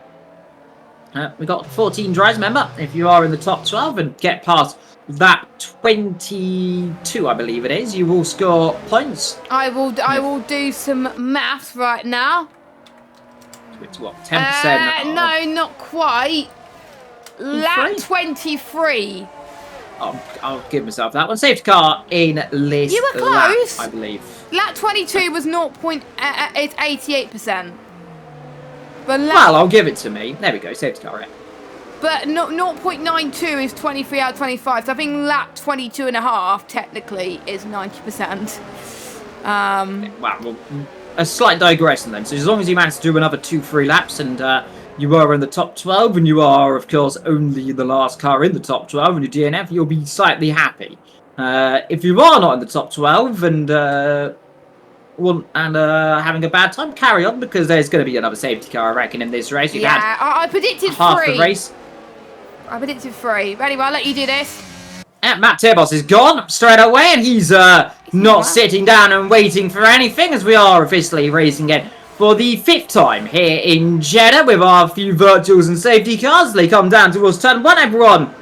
We got 14 drives, remember, if you are in the top 12 and get past that 22, I believe it is, you will score points. I will do some maths right now. It's what, 10%? No, not quite. Lap 23. I'll give myself that one. Safety car in list. You were close. Lap, I believe. Lap 22 was 88%. But well, I'll give it to me. There we go, safety car, right? But 0.92 is 23 out of 25. So I think lap 22 and a half technically is 90%. Well, a slight digression then. So as long as you manage to do another 2-3 laps and you are in the top 12 and you are, of course, only the last car in the top 12 in your DNF, you'll be slightly happy. If you are not in the top 12 and having a bad time, carry on, because there's going to be another safety car, I reckon, in this race. Yeah, I predicted half 3. The race. I predicted 3. Ready, well, I'll let you do this. Matt Tirbos is gone straight away, and he's not sitting down and waiting for anything, as we are officially racing again for the 5th time here in Jeddah with our few virtuals and safety cars. They come down towards turn 1, everyone.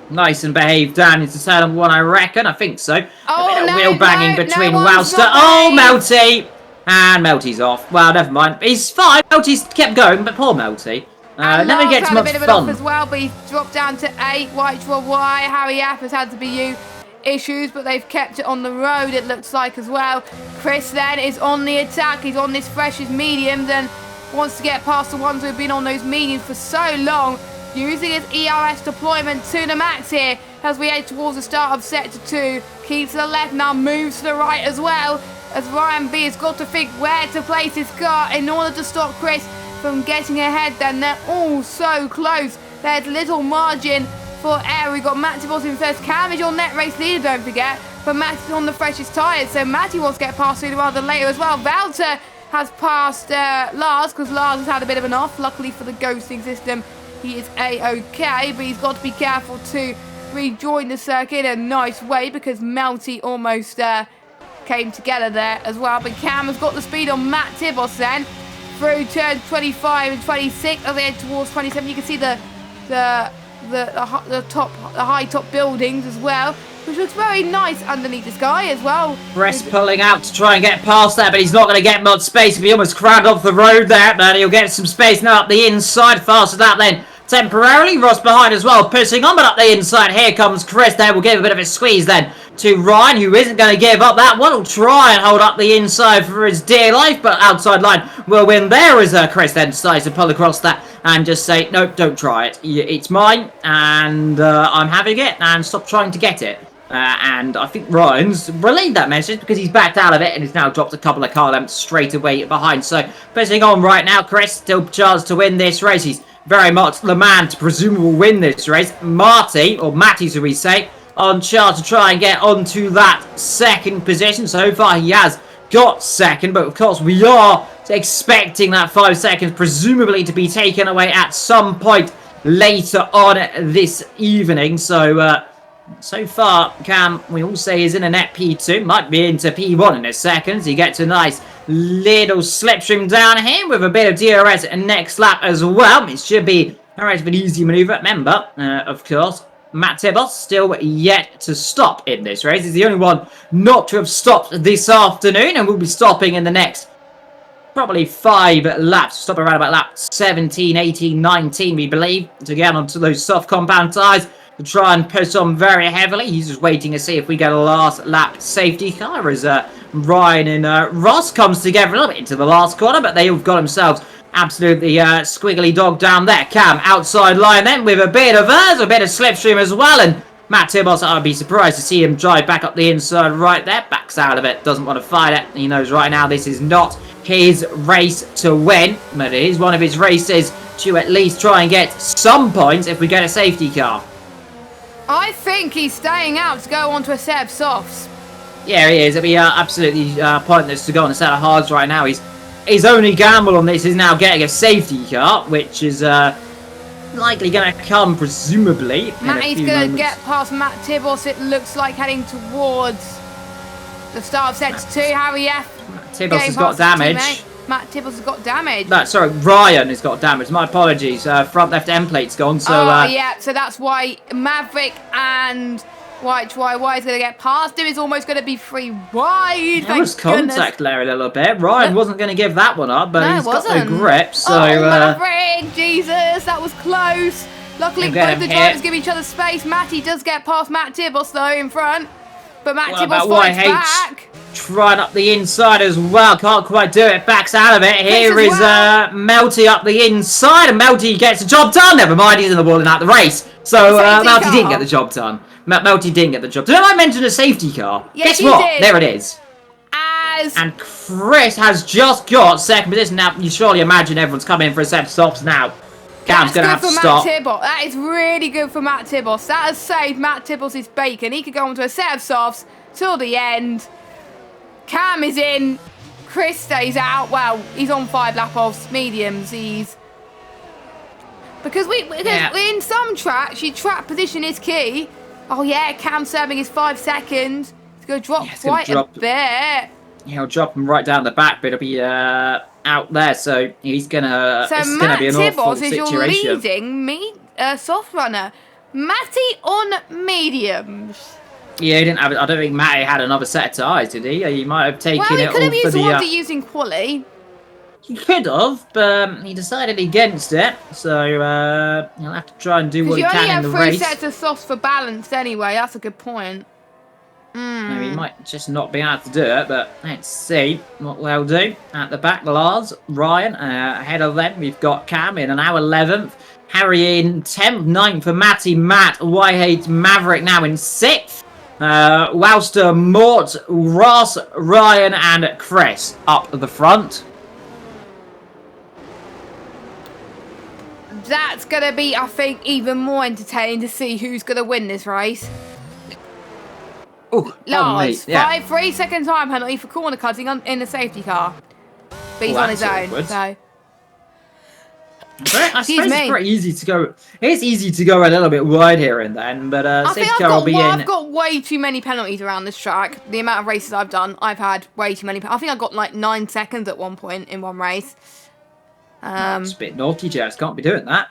Nice and behaved down into turn number 1, I reckon. I think so. Oh, a bit of wheel banging between Wowster. Oh, Melty! And Melty's off. Well, never mind. He's fine. Melty's kept going, but poor Melty. Let me get to much a bit of it off as well, but he's dropped down to 8. White Y. Harry F has had to be issues, but they've kept it on the road, it looks like, as well. Chris then is on the attack. He's on this freshest mediums and wants to get past the ones who have been on those mediums for so long, using his ERS deployment to the max here as we head towards the start of sector 2. Keeps to the left, now moves to the right as well, as Ryan B has got to think where to place his car in order to stop Chris from getting ahead. Then they're all so close. There's little margin for error. We've got Matty Boss in first. Cam is your net race leader, don't forget, but Matty's on the freshest tyres, so Matty wants to get past sooner rather than later as well. Valter has passed Lars, because Lars has had a bit of an off. Luckily for the ghosting system, he is A-OK, but he's got to be careful to rejoin the circuit in a nice way, because Melty almost came together there as well. But Cam has got the speed on Matt Tibos then through turns 25 and 26 as they head towards 27. You can see the high top buildings as well, which looks very nice underneath the sky as well. Press pulling out to try and get past that, but he's not going to get much space. If he almost crammed off the road there, but he'll get some space now up the inside. Faster that then temporarily. Ross behind as well, pushing on, but up the inside, here comes Chris. There will give a bit of a squeeze then to Ryan, who isn't going to give up that one. Will try and hold up the inside for his dear life, but outside line will win. There is Chris then decides to pull across that and just say, nope, don't try it. It's mine, and I'm having it, and stop trying to get it. And I think Ryan's relayed that message because he's backed out of it and he's now dropped a couple of car lengths straight away behind. So, pushing on right now, Chris still chance to win this race. He's very much the man to presumably win this race. Matty, so we say, on chance to try and get onto that second position. So far, he has got second, but of course, we are expecting that 5 seconds presumably to be taken away at some point later on this evening. So far, Cam, we all say, is in a net P2. Might be into P1 in a second. He gets a nice little slipstream down here with a bit of DRS next lap as well. It should be a relatively easy manoeuvre. Remember, of course, Matt Tibos still yet to stop in this race. He's the only one not to have stopped this afternoon and will be stopping in the next probably 5 laps. Stop around about lap 17, 18, 19, we believe, to get onto those soft compound tyres. To try and push on very heavily. He's just waiting to see if we get a last lap safety car as Ryan and Ross comes together a little bit into the last corner, but they've got themselves absolutely squiggly dog down there. Cam outside line then with a bit of slipstream as well, and Matt Tibos, I'd be surprised to see him drive back up the inside right there. Backs out of it, doesn't want to fight it. He knows right now this is not his race to win, but it is one of his races to at least try and get some points if we get a safety car. I think he's staying out to go onto a set of softs. Yeah, he is. It'd be absolutely pointless to go on a set of hards right now. His only gamble on this is now getting a safety car, which is likely going to come, presumably. Matty's going to get past Matt Tibos, it looks like, heading towards the start of set 2. Harry F. Matt Tibos has got damage. Matt Tibos has got damage. No, sorry, Ryan has got damage. My apologies. Front left end plate's gone. So, yeah, so that's why Maverick and White is going to get past him. Is almost going to be free wide. There was contact there a little bit. Ryan wasn't going to give that one up, but he's got the grip. So, Maverick, Jesus, that was close. Luckily, both the drivers give each other space. Matty does get past Matt Tibos, though, in front. But Matt Tibos fights back. Trying up the inside as well. Can't quite do it. Backs out of it. Here is Melty up the inside. And Melty gets the job done. Never mind, he's in the wall and out the race. So Melty didn't get the job done. Melty didn't get the job done. Did I mention a safety car? Yes, guess what? Did. There it is. And Chris has just got second position. Now, you surely imagine everyone's coming in for a set of stops now. Cam's going to have to stop. That is really good for Matt Tibos. That has saved Matt Tibos' bacon. He could go onto a set of softs till the end. Cam is in. Chris stays out. Well, he's on 5 lap offs, mediums. Because in some tracks, your track position is key. Oh yeah, Cam serving his 5 seconds. It's going to drop quite a bit. Yeah, he'll drop him right down the back, but it'll be out there. So he's gonna. So it's gonna be an awful situation. Tibos is your leading soft runner. Matty on mediums. Yeah, he didn't have. I don't think Matty had another set of tyres, did he? He might have taken it all for the. Well, he could have used the ones he's using quali. He could have, but he decided against it. So he'll have to try and do what he can in the race. You only have 3 sets of softs for balance anyway. That's a good point. No, he might just not be able to do it, but let's see what they'll do. At the back, Lars, Ryan, ahead of them, we've got Cam in an hour 11th. Harry in 10th, 9th for Matty, Matt, Whitehead, Maverick now in 6th. Wowster, Mort, Ross, Ryan, and Chris up the front. That's going to be, I think, even more entertaining to see who's going to win this race. Ooh, Lars, 3 second time penalty for corner cutting in the safety car. But he's on his own, so... I suppose it's pretty easy to go. It's easy to go a little bit wide here and then, but safety car will be in. I've got way too many penalties around this track. The amount of races I've done, I've had way too many. I think I got like 9 seconds at one point in one race. It's a bit naughty, Jess. Can't be doing that.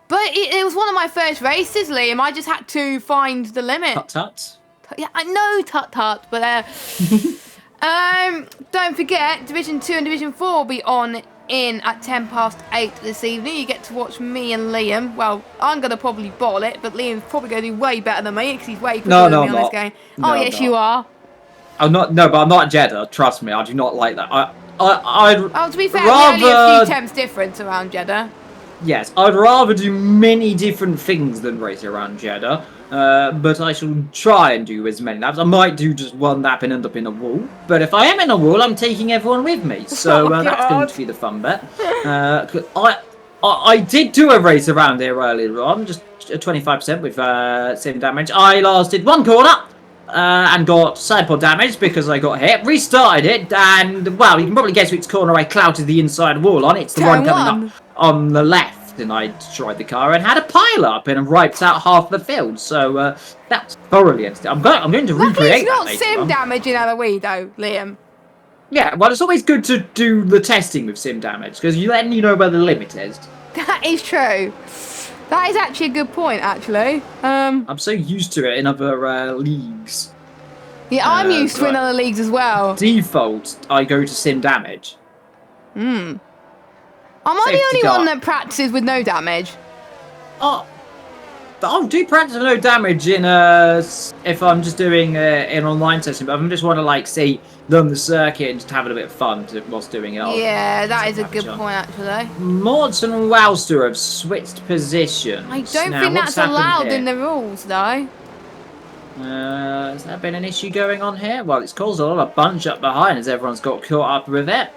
But it was one of my first races, Liam. I just had to find the limit. Tut-tut. Yeah, I know tut-tut, but don't forget, Division 2 and Division 4 will be on in at 8:10 this evening. You get to watch me and Liam. Well, I'm going to probably bottle it, but Liam's probably going to do way better than me because he's way quicker than me on this game. No, yes, you are. I'm not. No, but I'm not a Jeddah. Trust me, I do not like that. To be fair, we're only a few temps difference around Jeddah. Yes, I'd rather do many different things than race around Jeddah. But I shall try and do as many laps. I might do just one lap and end up in a wall. But if I am in a wall, I'm taking everyone with me. So that's going to be the fun bit. I did do a race around here earlier on, just 25% with sim damage. I lasted one corner and got side pod damage because I got hit. Restarted it, and well, you can probably guess which corner I clouted the inside wall on. It's the one coming up on the left. And I destroyed the car and had a pile up and wiped out half the field. So that's thoroughly interesting. I'm going to recreate that. It's not sim damage in LOE though, Liam. Yeah, well, it's always good to do the testing with sim damage because then you know where the limit is. That is true. That is actually a good point, actually. I'm so used to it in other leagues. Yeah, I'm used to it in other leagues as well. Default, I go to sim damage. Am I the only one that practices with no damage? I'll do practice with no damage in if I'm just doing an online testing, but I just want to like see them the circuit and just having a bit of fun whilst doing it. Yeah, that is a good point actually. Mords and Wowster have switched positions. I don't think that's allowed in the rules though. Has there been an issue going on here? Well, it's caused a lot of bunch up behind as everyone's got caught up with it.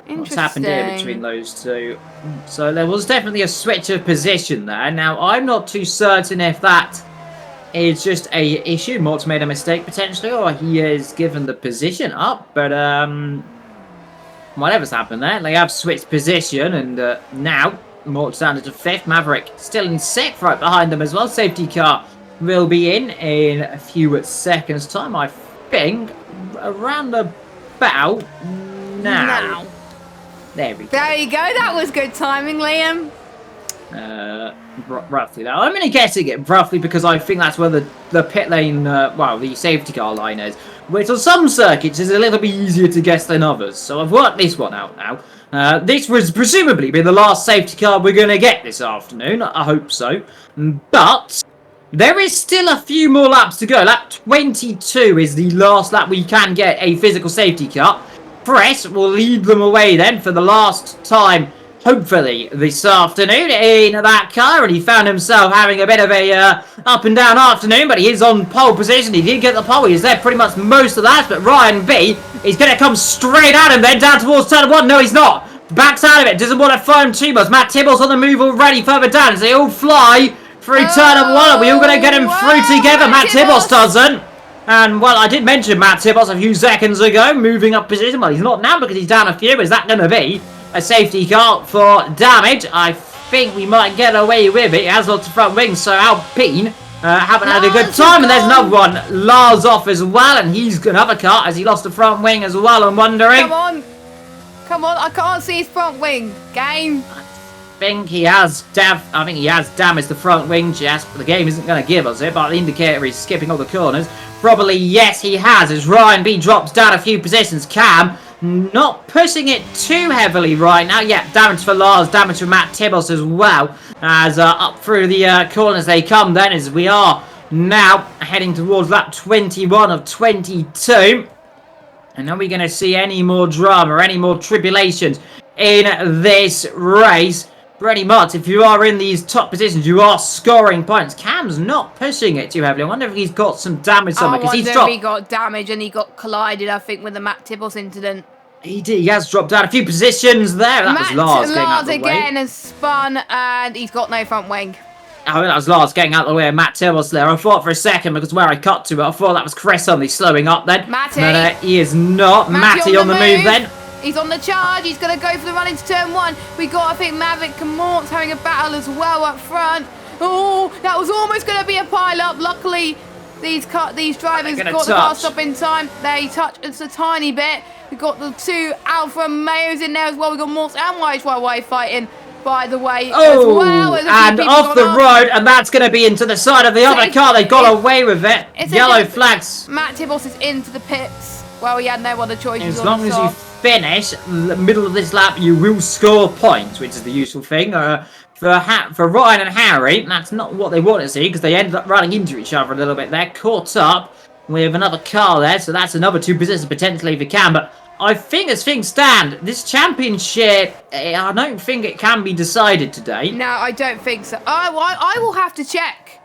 What's happened here between those two? So there was definitely a switch of position there. Now, I'm not too certain if that is just a issue. Mort's made a mistake potentially, or he has given the position up. But whatever's happened there, they have switched position, and now Mort's down to 5th. Maverick still in 6th, right behind them as well. Safety car will be in a few seconds' time, I think, around about now. There we go. There you go. That was good timing, Liam. Roughly that. I'm only guessing it roughly because I think that's where the pit lane, the safety car line is. Which on some circuits is a little bit easier to guess than others. So I've worked this one out now. This was presumably be the last safety car we're going to get this afternoon. I hope so. But there is still a few more laps to go. Lap 22 is the last lap we can get a physical safety car. Press will lead them away then for the last time, hopefully, this afternoon in that car. And he found himself having a bit of a up and down afternoon, but he is on pole position. He did get the pole. He's there pretty much most of that, but Ryan B is going to come straight at him then down towards turn 1. No, he's not. Backs out of it. Doesn't want to phone Tubos. Matt Tibble's on the move already further down as they all fly through turn 1. Are we all going to get him through together? Matt Tibbos doesn't. And, well, I did mention Matt Tibbos a few seconds ago, moving up position. Well, he's not now because he's down a few. Is that going to be a safety car for damage? I think we might get away with it. He has lots of front wings, so Alpine haven't had a good time. And there's another one, Lars off as well, and he's another car as he lost a front wing as well. I'm wondering. Come on, I can't see his front wing. Game. I think he has damaged the front wing chest. The game isn't going to give us it, but the indicator is skipping all the corners. Probably, yes, he has, as Ryan B drops down a few positions. Cam not pushing it too heavily right now. Yeah, damage for Lars, damage for Matt Tibbos as well. As up through the corners they come then, as we are now heading towards lap 21 of 22. And are we going to see any more drama, any more tribulations in this race? Pretty much, if you are in these top positions, you are scoring points. Cam's not pushing it too heavily. I wonder if he's got some damage somewhere. I wonder if he got damage and he got collided, I think, with the Matt Tibbos incident. He did. He has dropped down a few positions there. That was Lars getting out of the way. Lars again has spun and he's got no front wing. Oh, that was Lars getting out of the way of Matt Tibbos there. I thought for a second, because where I cut to it, I thought that was Chris suddenly slowing up then. Matty. But he is not. Matty on the move then. He's on the charge. He's going to go for the run into turn 1. We got, I think, Maverick and Mort's having a battle as well up front. Oh, that was almost going to be a pile-up. Luckily, these drivers got the car stop in time. They touched just a tiny bit. We've got the 2 Alfa Romeos in there as well. We've got Mort's and YY fighting, by the way, as well. And off the road, and that's going to be into the side of the other car. They got away with it. Yellow flags. Matt Tibbos is into the pits Well, he had no other choices. As long as you finish the middle of this lap, you will score points, which is the useful thing. For Ryan and Harry, that's not what they want to see, because they ended up running into each other a little bit there, caught up with another car there, so that's another 2 positions potentially for Cam. But I think as things stand, this championship, I don't think it can be decided today. No, I don't think so. I will have to check.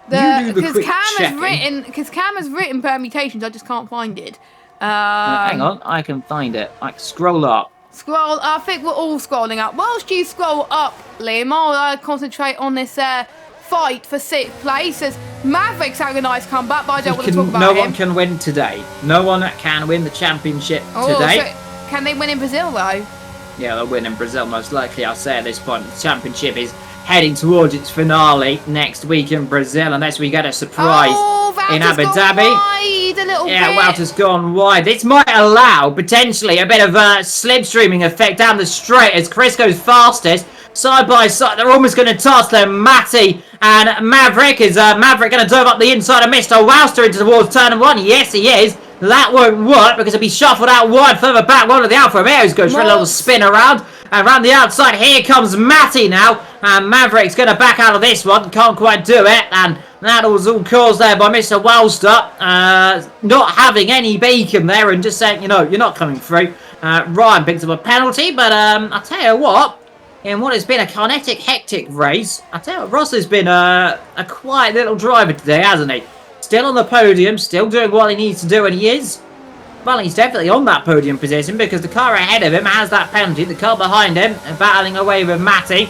Because Cam has written permutations, I just can't find it. Hang on, I can find it. I can scroll up. I think we're all scrolling up. Whilst you scroll up, Liam, I'll concentrate on this fight for 6th place, as Maverick's having a nice comeback, but I don't want to talk about him. No one can win today. No one can win the championship today. So can they win in Brazil, though? Yeah, they'll win in Brazil, most likely, I'll say at this point. The championship is heading towards its finale next week in Brazil, unless we get a surprise in Abu Dhabi. Walter's gone wide. This might allow, potentially, a bit of a slipstreaming effect down the straight as Chris goes fastest. Side by side, they're almost going to toss them. Matty and Maverick. Is Maverick going to dive up the inside of Mr. Wowster into towards turn 1? Yes, he is. That won't work because it'll be shuffled out wide further back. One of the Alfa Romeos goes for a little spin around. And around the outside, here comes Matty now. And Maverick's going to back out of this one. Can't quite do it. And that was all caused there by Mr. Wowster. Not having any bacon there and just saying, you know, you're not coming through. Ryan picks up a penalty. But I'll tell you what. In what has been a kinetic, hectic race, I tell you what, Ross has been a quiet little driver today, hasn't he? Still on the podium, still doing what he needs to do, and he is. Well, he's definitely on that podium position because the car ahead of him has that penalty. The car behind him battling away with Matty.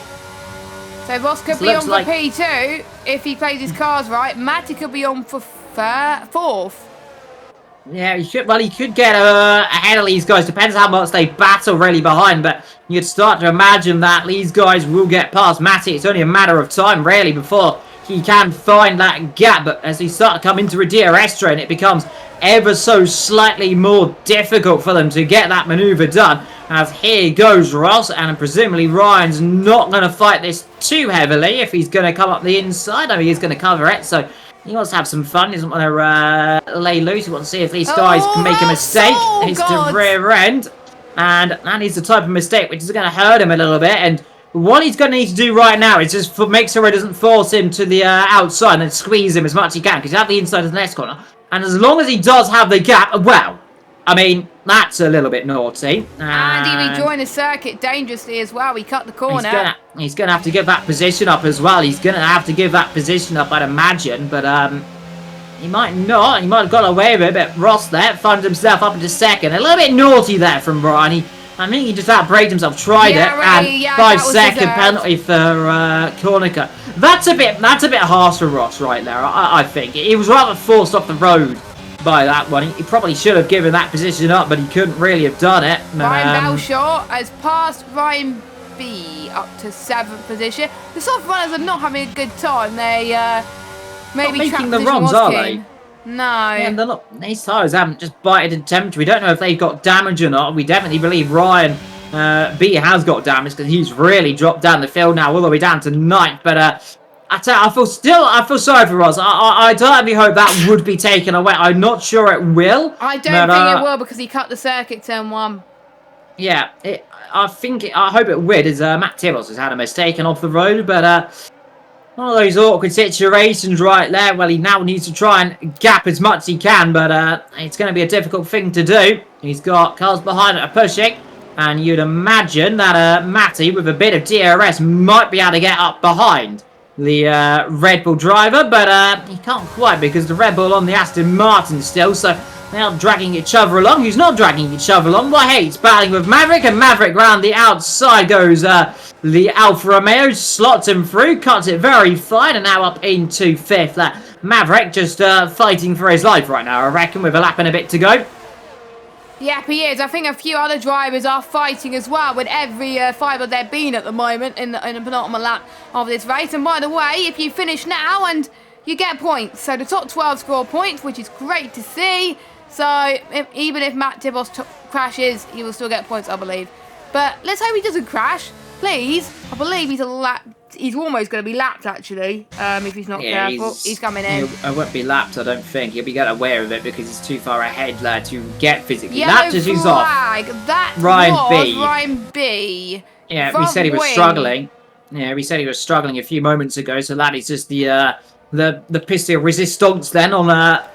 So Ross could be on for P2 if he plays his cars right. Matty could be on for 4th. Yeah, he could get ahead of these guys. Depends how much they battle really behind. But you'd start to imagine that these guys will get past Matty. It's only a matter of time, really, before he can find that gap. But as they start to come into a DRS train, it becomes ever so slightly more difficult for them to get that maneuver done. As here goes Ross, and presumably Ryan's not going to fight this too heavily if he's going to come up the inside. I mean, he's going to cover it, so he wants to have some fun. He doesn't want to lay loose. He wants to see if these guys can make a mistake. It's the rear end. And that is the type of mistake which is going to hurt him a little bit. And what he's going to need to do right now is just make sure he doesn't force him to the outside and squeeze him as much as he can. Because you have the inside of the next corner. And as long as he does have the gap, well, I mean, that's a little bit naughty. And he rejoined the circuit dangerously as well. He cut the corner. He's gonna have to give that position up as well. He's gonna have to give that position up, I'd imagine. But he might not. He might have got away with it. But Ross there found himself up into 2nd. A little bit naughty there from Ryan. I think he just outbraked himself. Tried it, and 5-second penalty for corner cut. That's a bit harsh for Ross right there. I think he was rather forced off the road by that one. He probably should have given that position up, but he couldn't really have done it. Ryan Belshaw has passed Ryan B up to 7th position. The soft runners are not having a good time. They maybe not making the runs, are they? No. Yeah, they're not. These tyres haven't just bited in temperature. We don't know if they've got damage or not. We definitely believe Ryan B has got damage because he's really dropped down the field now, all the way down to 9th. But I feel sorry for Ross. I totally hope that would be taken away. I'm not sure it will. I don't think it will because he cut the circuit turn 1. Yeah, I hope it would. As Matt Tibbles has had a mistake off the road, but one of those awkward situations right there. Well, he now needs to try and gap as much as he can, but it's going to be a difficult thing to do. He's got cars behind it are pushing, and you'd imagine that Matty, with a bit of DRS, might be able to get up behind the Red Bull driver, but he can't quite because the Red Bull on the Aston Martin still, so they're dragging each other along. Who's not dragging each other along? Why, hey, it's battling with Maverick, and Maverick round the outside goes the Alfa Romeo, slots him through, cuts it very fine, and now up into 5th. That Maverick just fighting for his life right now, I reckon, with a lap and a bit to go. Yep, he is. I think a few other drivers are fighting as well, with every fibre they've been at the moment in the penultimate lap of this race. And by the way, if you finish now, and you get points. So the top 12 score points, which is great to see. So even if Matt Tibbles crashes, he will still get points, I believe. But let's hope he doesn't crash, please. I believe he's he's almost going to be lapped, actually, if he's not careful. He's coming in. I won't be lapped, I don't think. He'll be getting aware of it because he's too far ahead there to get physically lapped as he's off. That Ryan B. Yeah, we said he was struggling. Yeah, we said he was struggling a few moments ago, so that is just the piste resistance then on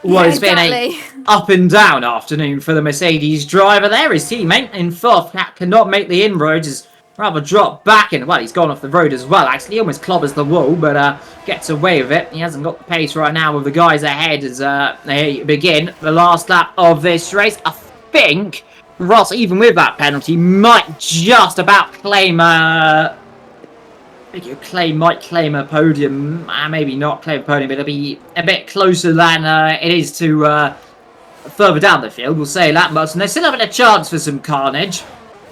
what has been a up and down afternoon for the Mercedes driver there. His teammate in fourth cannot make the inroads, is rather dropped back in. Well, he's gone off the road as well, actually. He almost clobbers the wall, but gets away with it. He hasn't got the pace right now with the guys ahead as they begin the last lap of this race. I think Ross, even with that penalty, might just about claim might claim a podium. Maybe not claim a podium, but it'll be a bit closer than it is to further down the field. We'll say that much. And they're still having a chance for some carnage.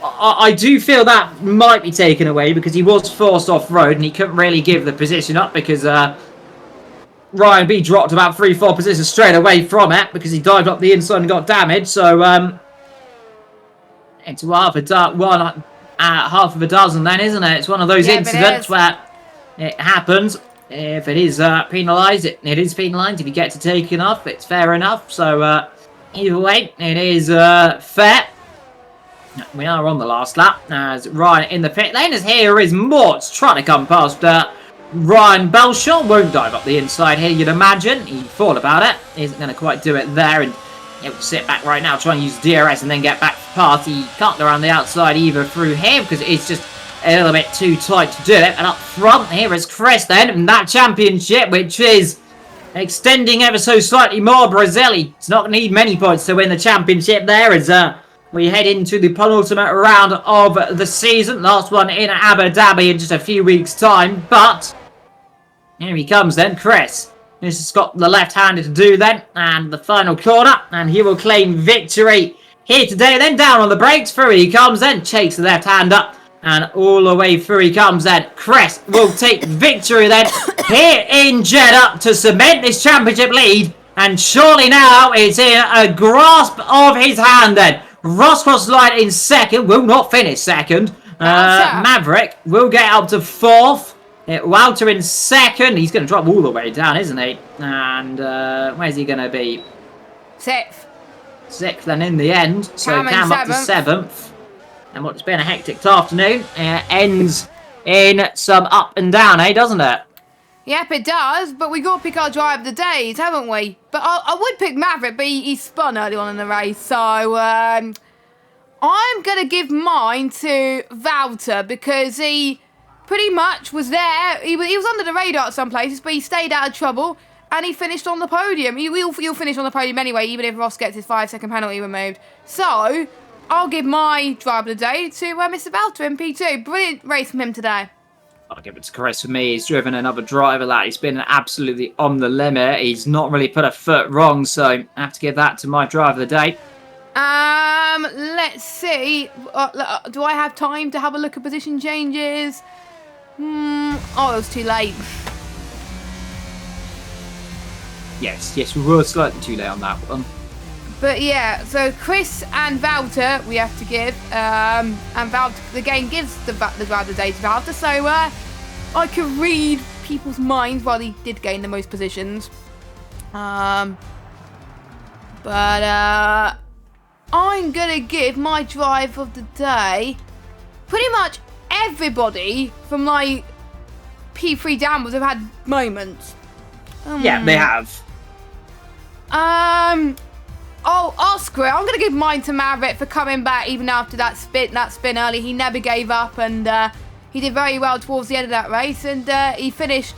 I do feel that might be taken away because he was forced off-road and he couldn't really give the position up because Ryan B dropped about 3-4 positions straight away from it because he dived up the inside and got damaged. So into half of a dozen then, isn't it? It's one of those incidents where it happens. If it is penalised, it is penalised. If you get to taken off, it's fair enough. So either way, it is fair. We are on the last lap as Ryan in the pit lane. As here is Mort's trying to come past Ryan Belshaw. Won't dive up the inside here, you'd imagine. He thought about it. Isn't going to quite do it there. And he'll sit back right now, try and use DRS and then get back past. He can't go around the outside either through here because it's just a little bit too tight to do it. And up front here is Chris then, and that championship, which is extending ever so slightly more. Brazili, it's not going to need many points to win the championship there as we head into the penultimate round of the season. Last one in Abu Dhabi in just a few weeks' time. But here he comes then, Chris. This has got the left-hander to do then. And the final corner. And he will claim victory here today. Then down on the brakes. Through he comes then. Shakes the left-hander. And all the way through he comes then. Chris will take victory then here in Jeddah to cement this championship lead. And surely now it's in a grasp of his hand then. Ross cross line in second, will not finish second. Maverick will get up to fourth. Walter in second. He's going to drop all the way down, isn't he? And where's he going to be? Sixth. Sixth then in the end. So Cam up to seventh. And what's been a hectic afternoon ends in some up and down, doesn't it? Yep, it does, but we got to pick our drive of the days, haven't we? But I would pick Maverick, but he spun early on in the race, so I'm going to give mine to Walter because he pretty much was there. He was under the radar at some places, but he stayed out of trouble, and he finished on the podium. He'll finish on the podium anyway, even if Ross gets his 5-second penalty removed. So I'll give my drive of the day to Mr. Walter in P2. Brilliant race from him today. I'll give it to Chris for me. He's driven another driver that he's been absolutely on the limit. He's not really put a foot wrong, so I have to give that to my driver of the day. Let's see. Do I have time to have a look at position changes? Oh, it was too late. Yes, we were slightly too late on that one. But yeah, so Chris and Walter we have to give, and Walter, the game gives the driver of the day to Walter, so I can read people's minds while he did gain the most positions. But I'm gonna give my drive of the day pretty much everybody from like P3 downwards have had moments. Yeah, they have. Oh, Oscar, I'm going to give mine to Maverick for coming back even after that spin early. He never gave up, and he did very well towards the end of that race. And he finished,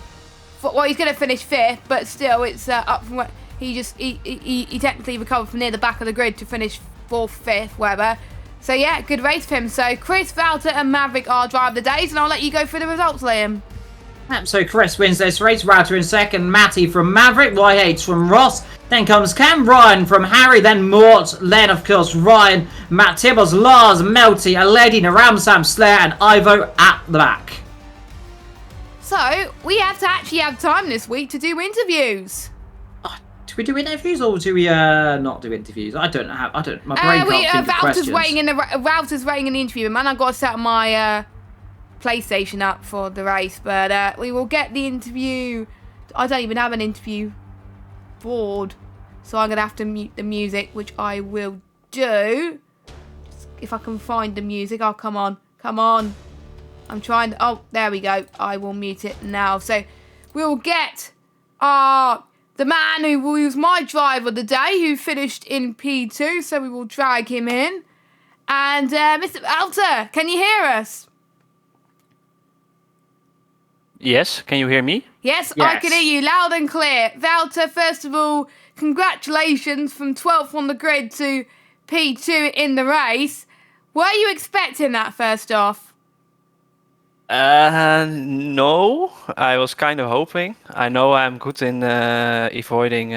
well, he's going to finish fifth, but still, it's up from where he technically recovered from near the back of the grid to finish fourth, fifth, whatever. So yeah, good race for him. So Chris, Walter, and Maverick are drive of the days, and I'll let you go through the results, Liam. So Chris wins this race, Walter in second, Matty from Maverick, YH from Ross, then comes Cam, Ryan from Harry, then Mort, then of course Ryan, Matt Tibbles, Lars, Melty, Aledi, Naram, Slayer, and Ivo at the back. So we have to actually have time this week to do interviews. Do we do interviews or do we not do interviews? I don't know how. My brain can't think of questions. Walter's waiting in the interview, man. I've got to set up my PlayStation up for the race, but we will get the interview. I don't even have an interview board, so I'm going to have to mute the music, which I will do. Just if I can find the music. Oh, come on. I'm trying to... Oh, there we go. I will mute it now. So we'll get the man who was my driver of the day, who finished in P2, so we will drag him in. And Mr. Walter, can you hear us? Yes, can you hear me? Yes, I can hear you loud and clear. Walter, first of all, congratulations from 12th on the grid to P2 in the race. Were you expecting that first off? No, I was kind of hoping. I know I'm good in avoiding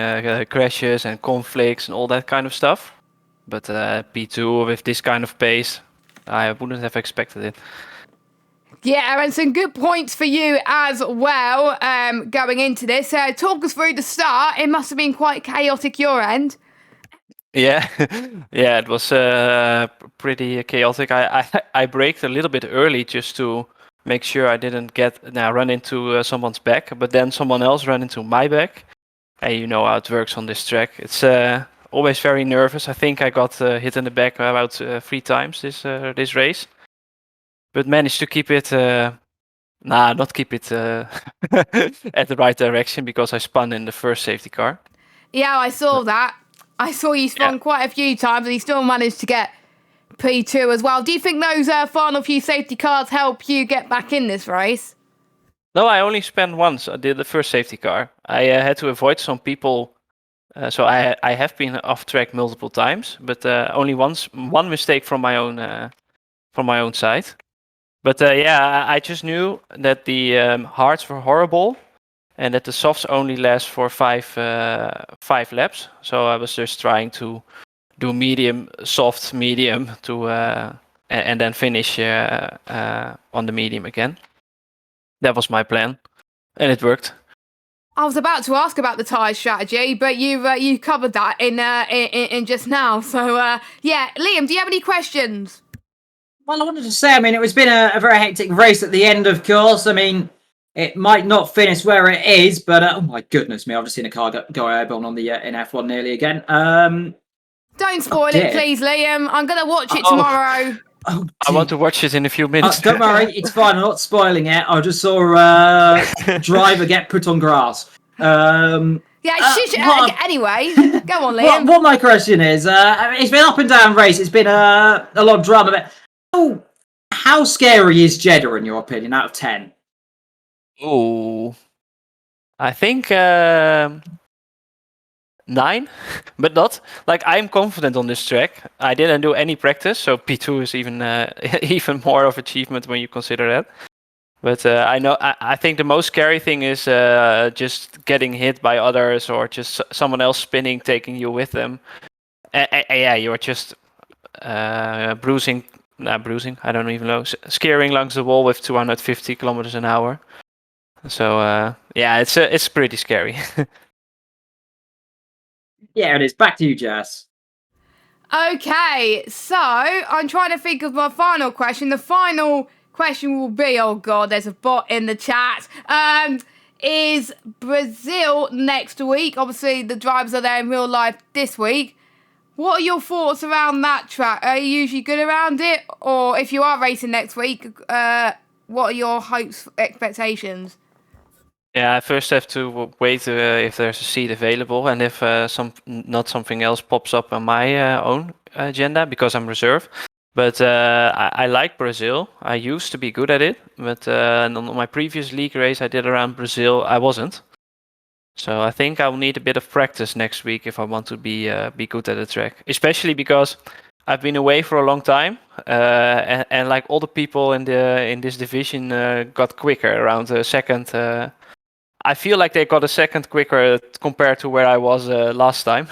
crashes and conflicts and all that kind of stuff. But P2 with this kind of pace, I wouldn't have expected it. Yeah, and some good points for you as well going into this. Talk us through the start. It must have been quite chaotic your end. Yeah, yeah, it was pretty chaotic. I braked a little bit early just to make sure I didn't run into someone's back, but then someone else ran into my back. And you know how it works on this track. It's always very nervous. I think I got hit in the back about 3 times this race, but managed to keep it. Not keep it at the right direction because I spun in the first safety car. Yeah, I saw that. I saw you spun quite a few times, and you still managed to get P2 as well. Do you think those final few safety cars help you get back in this race? No, I only spun once. I did the first safety car. I had to avoid some people. So I have been off track multiple times, but only one mistake from my own side. But I just knew that the hards were horrible, and that the softs only last for 5 laps. So I was just trying to do medium, soft, medium to and then finish on the medium again. That was my plan, and it worked. I was about to ask about the tyre strategy, but you covered that in just now. So Liam, do you have any questions? Well, I wanted to say, it's been a very hectic race at the end, of course. It might not finish where it is, but oh my goodness me, I've just seen a car go airborne on the in F1 nearly again. Don't spoil it, please, Liam. I'm going to watch it tomorrow. Oh, I want to watch it in a few minutes. Don't worry, it's fine. I'm not spoiling it. I just saw a driver get put on grass. Anyway, go on, Liam. What my question is, it's been up and down race. It's been a lot of drama. But how scary is Jeddah in your opinion, out of 10? Oh, I think 9, but not. Like, I'm confident on this track. I didn't do any practice, so P2 is even even more of achievement when you consider that. But I think the most scary thing is just getting hit by others or just someone else spinning, taking you with them. You're just bruising. I don't even know. Skiing along the wall with 250 kilometers an hour. So it's pretty scary. Yeah, it is. Back to you, Jess. Okay, so I'm trying to think of my final question. The final question will be, oh god, there's a bot in the chat. Is Brazil next week? Obviously, the drivers are there in real life this week. What are your thoughts around that track? Are you usually good around it? Or if you are racing next week, what are your hopes, expectations? Yeah, I first have to wait if there's a seat available and if not something else pops up on my own agenda because I'm reserved. But I like Brazil. I used to be good at it, but on my previous league race I did around Brazil, I wasn't. So I think I'll need a bit of practice next week if I want to be good at the track, especially because I've been away for a long time, and like all the people in this division got quicker around the second. I feel like they got a second quicker compared to where I was last time.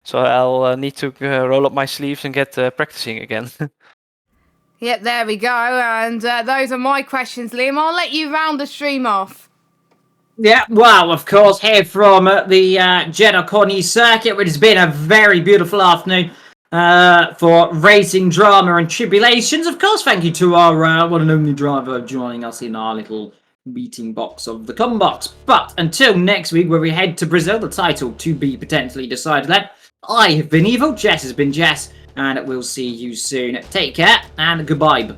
So I'll need to roll up my sleeves and get practicing again. Yep, there we go. And those are my questions, Liam. I'll let you round the stream off. Yeah, well, of course, here from the Jeddah Corny circuit, which has been a very beautiful afternoon. for racing, drama, and tribulations. Of course, thank you to our one and only driver joining us in our little meeting box of the Combox. But until next week, where we head to Brazil, the title to be potentially decided then, I have been Evil, Jess has been Jess, and we'll see you soon. Take care, and goodbye.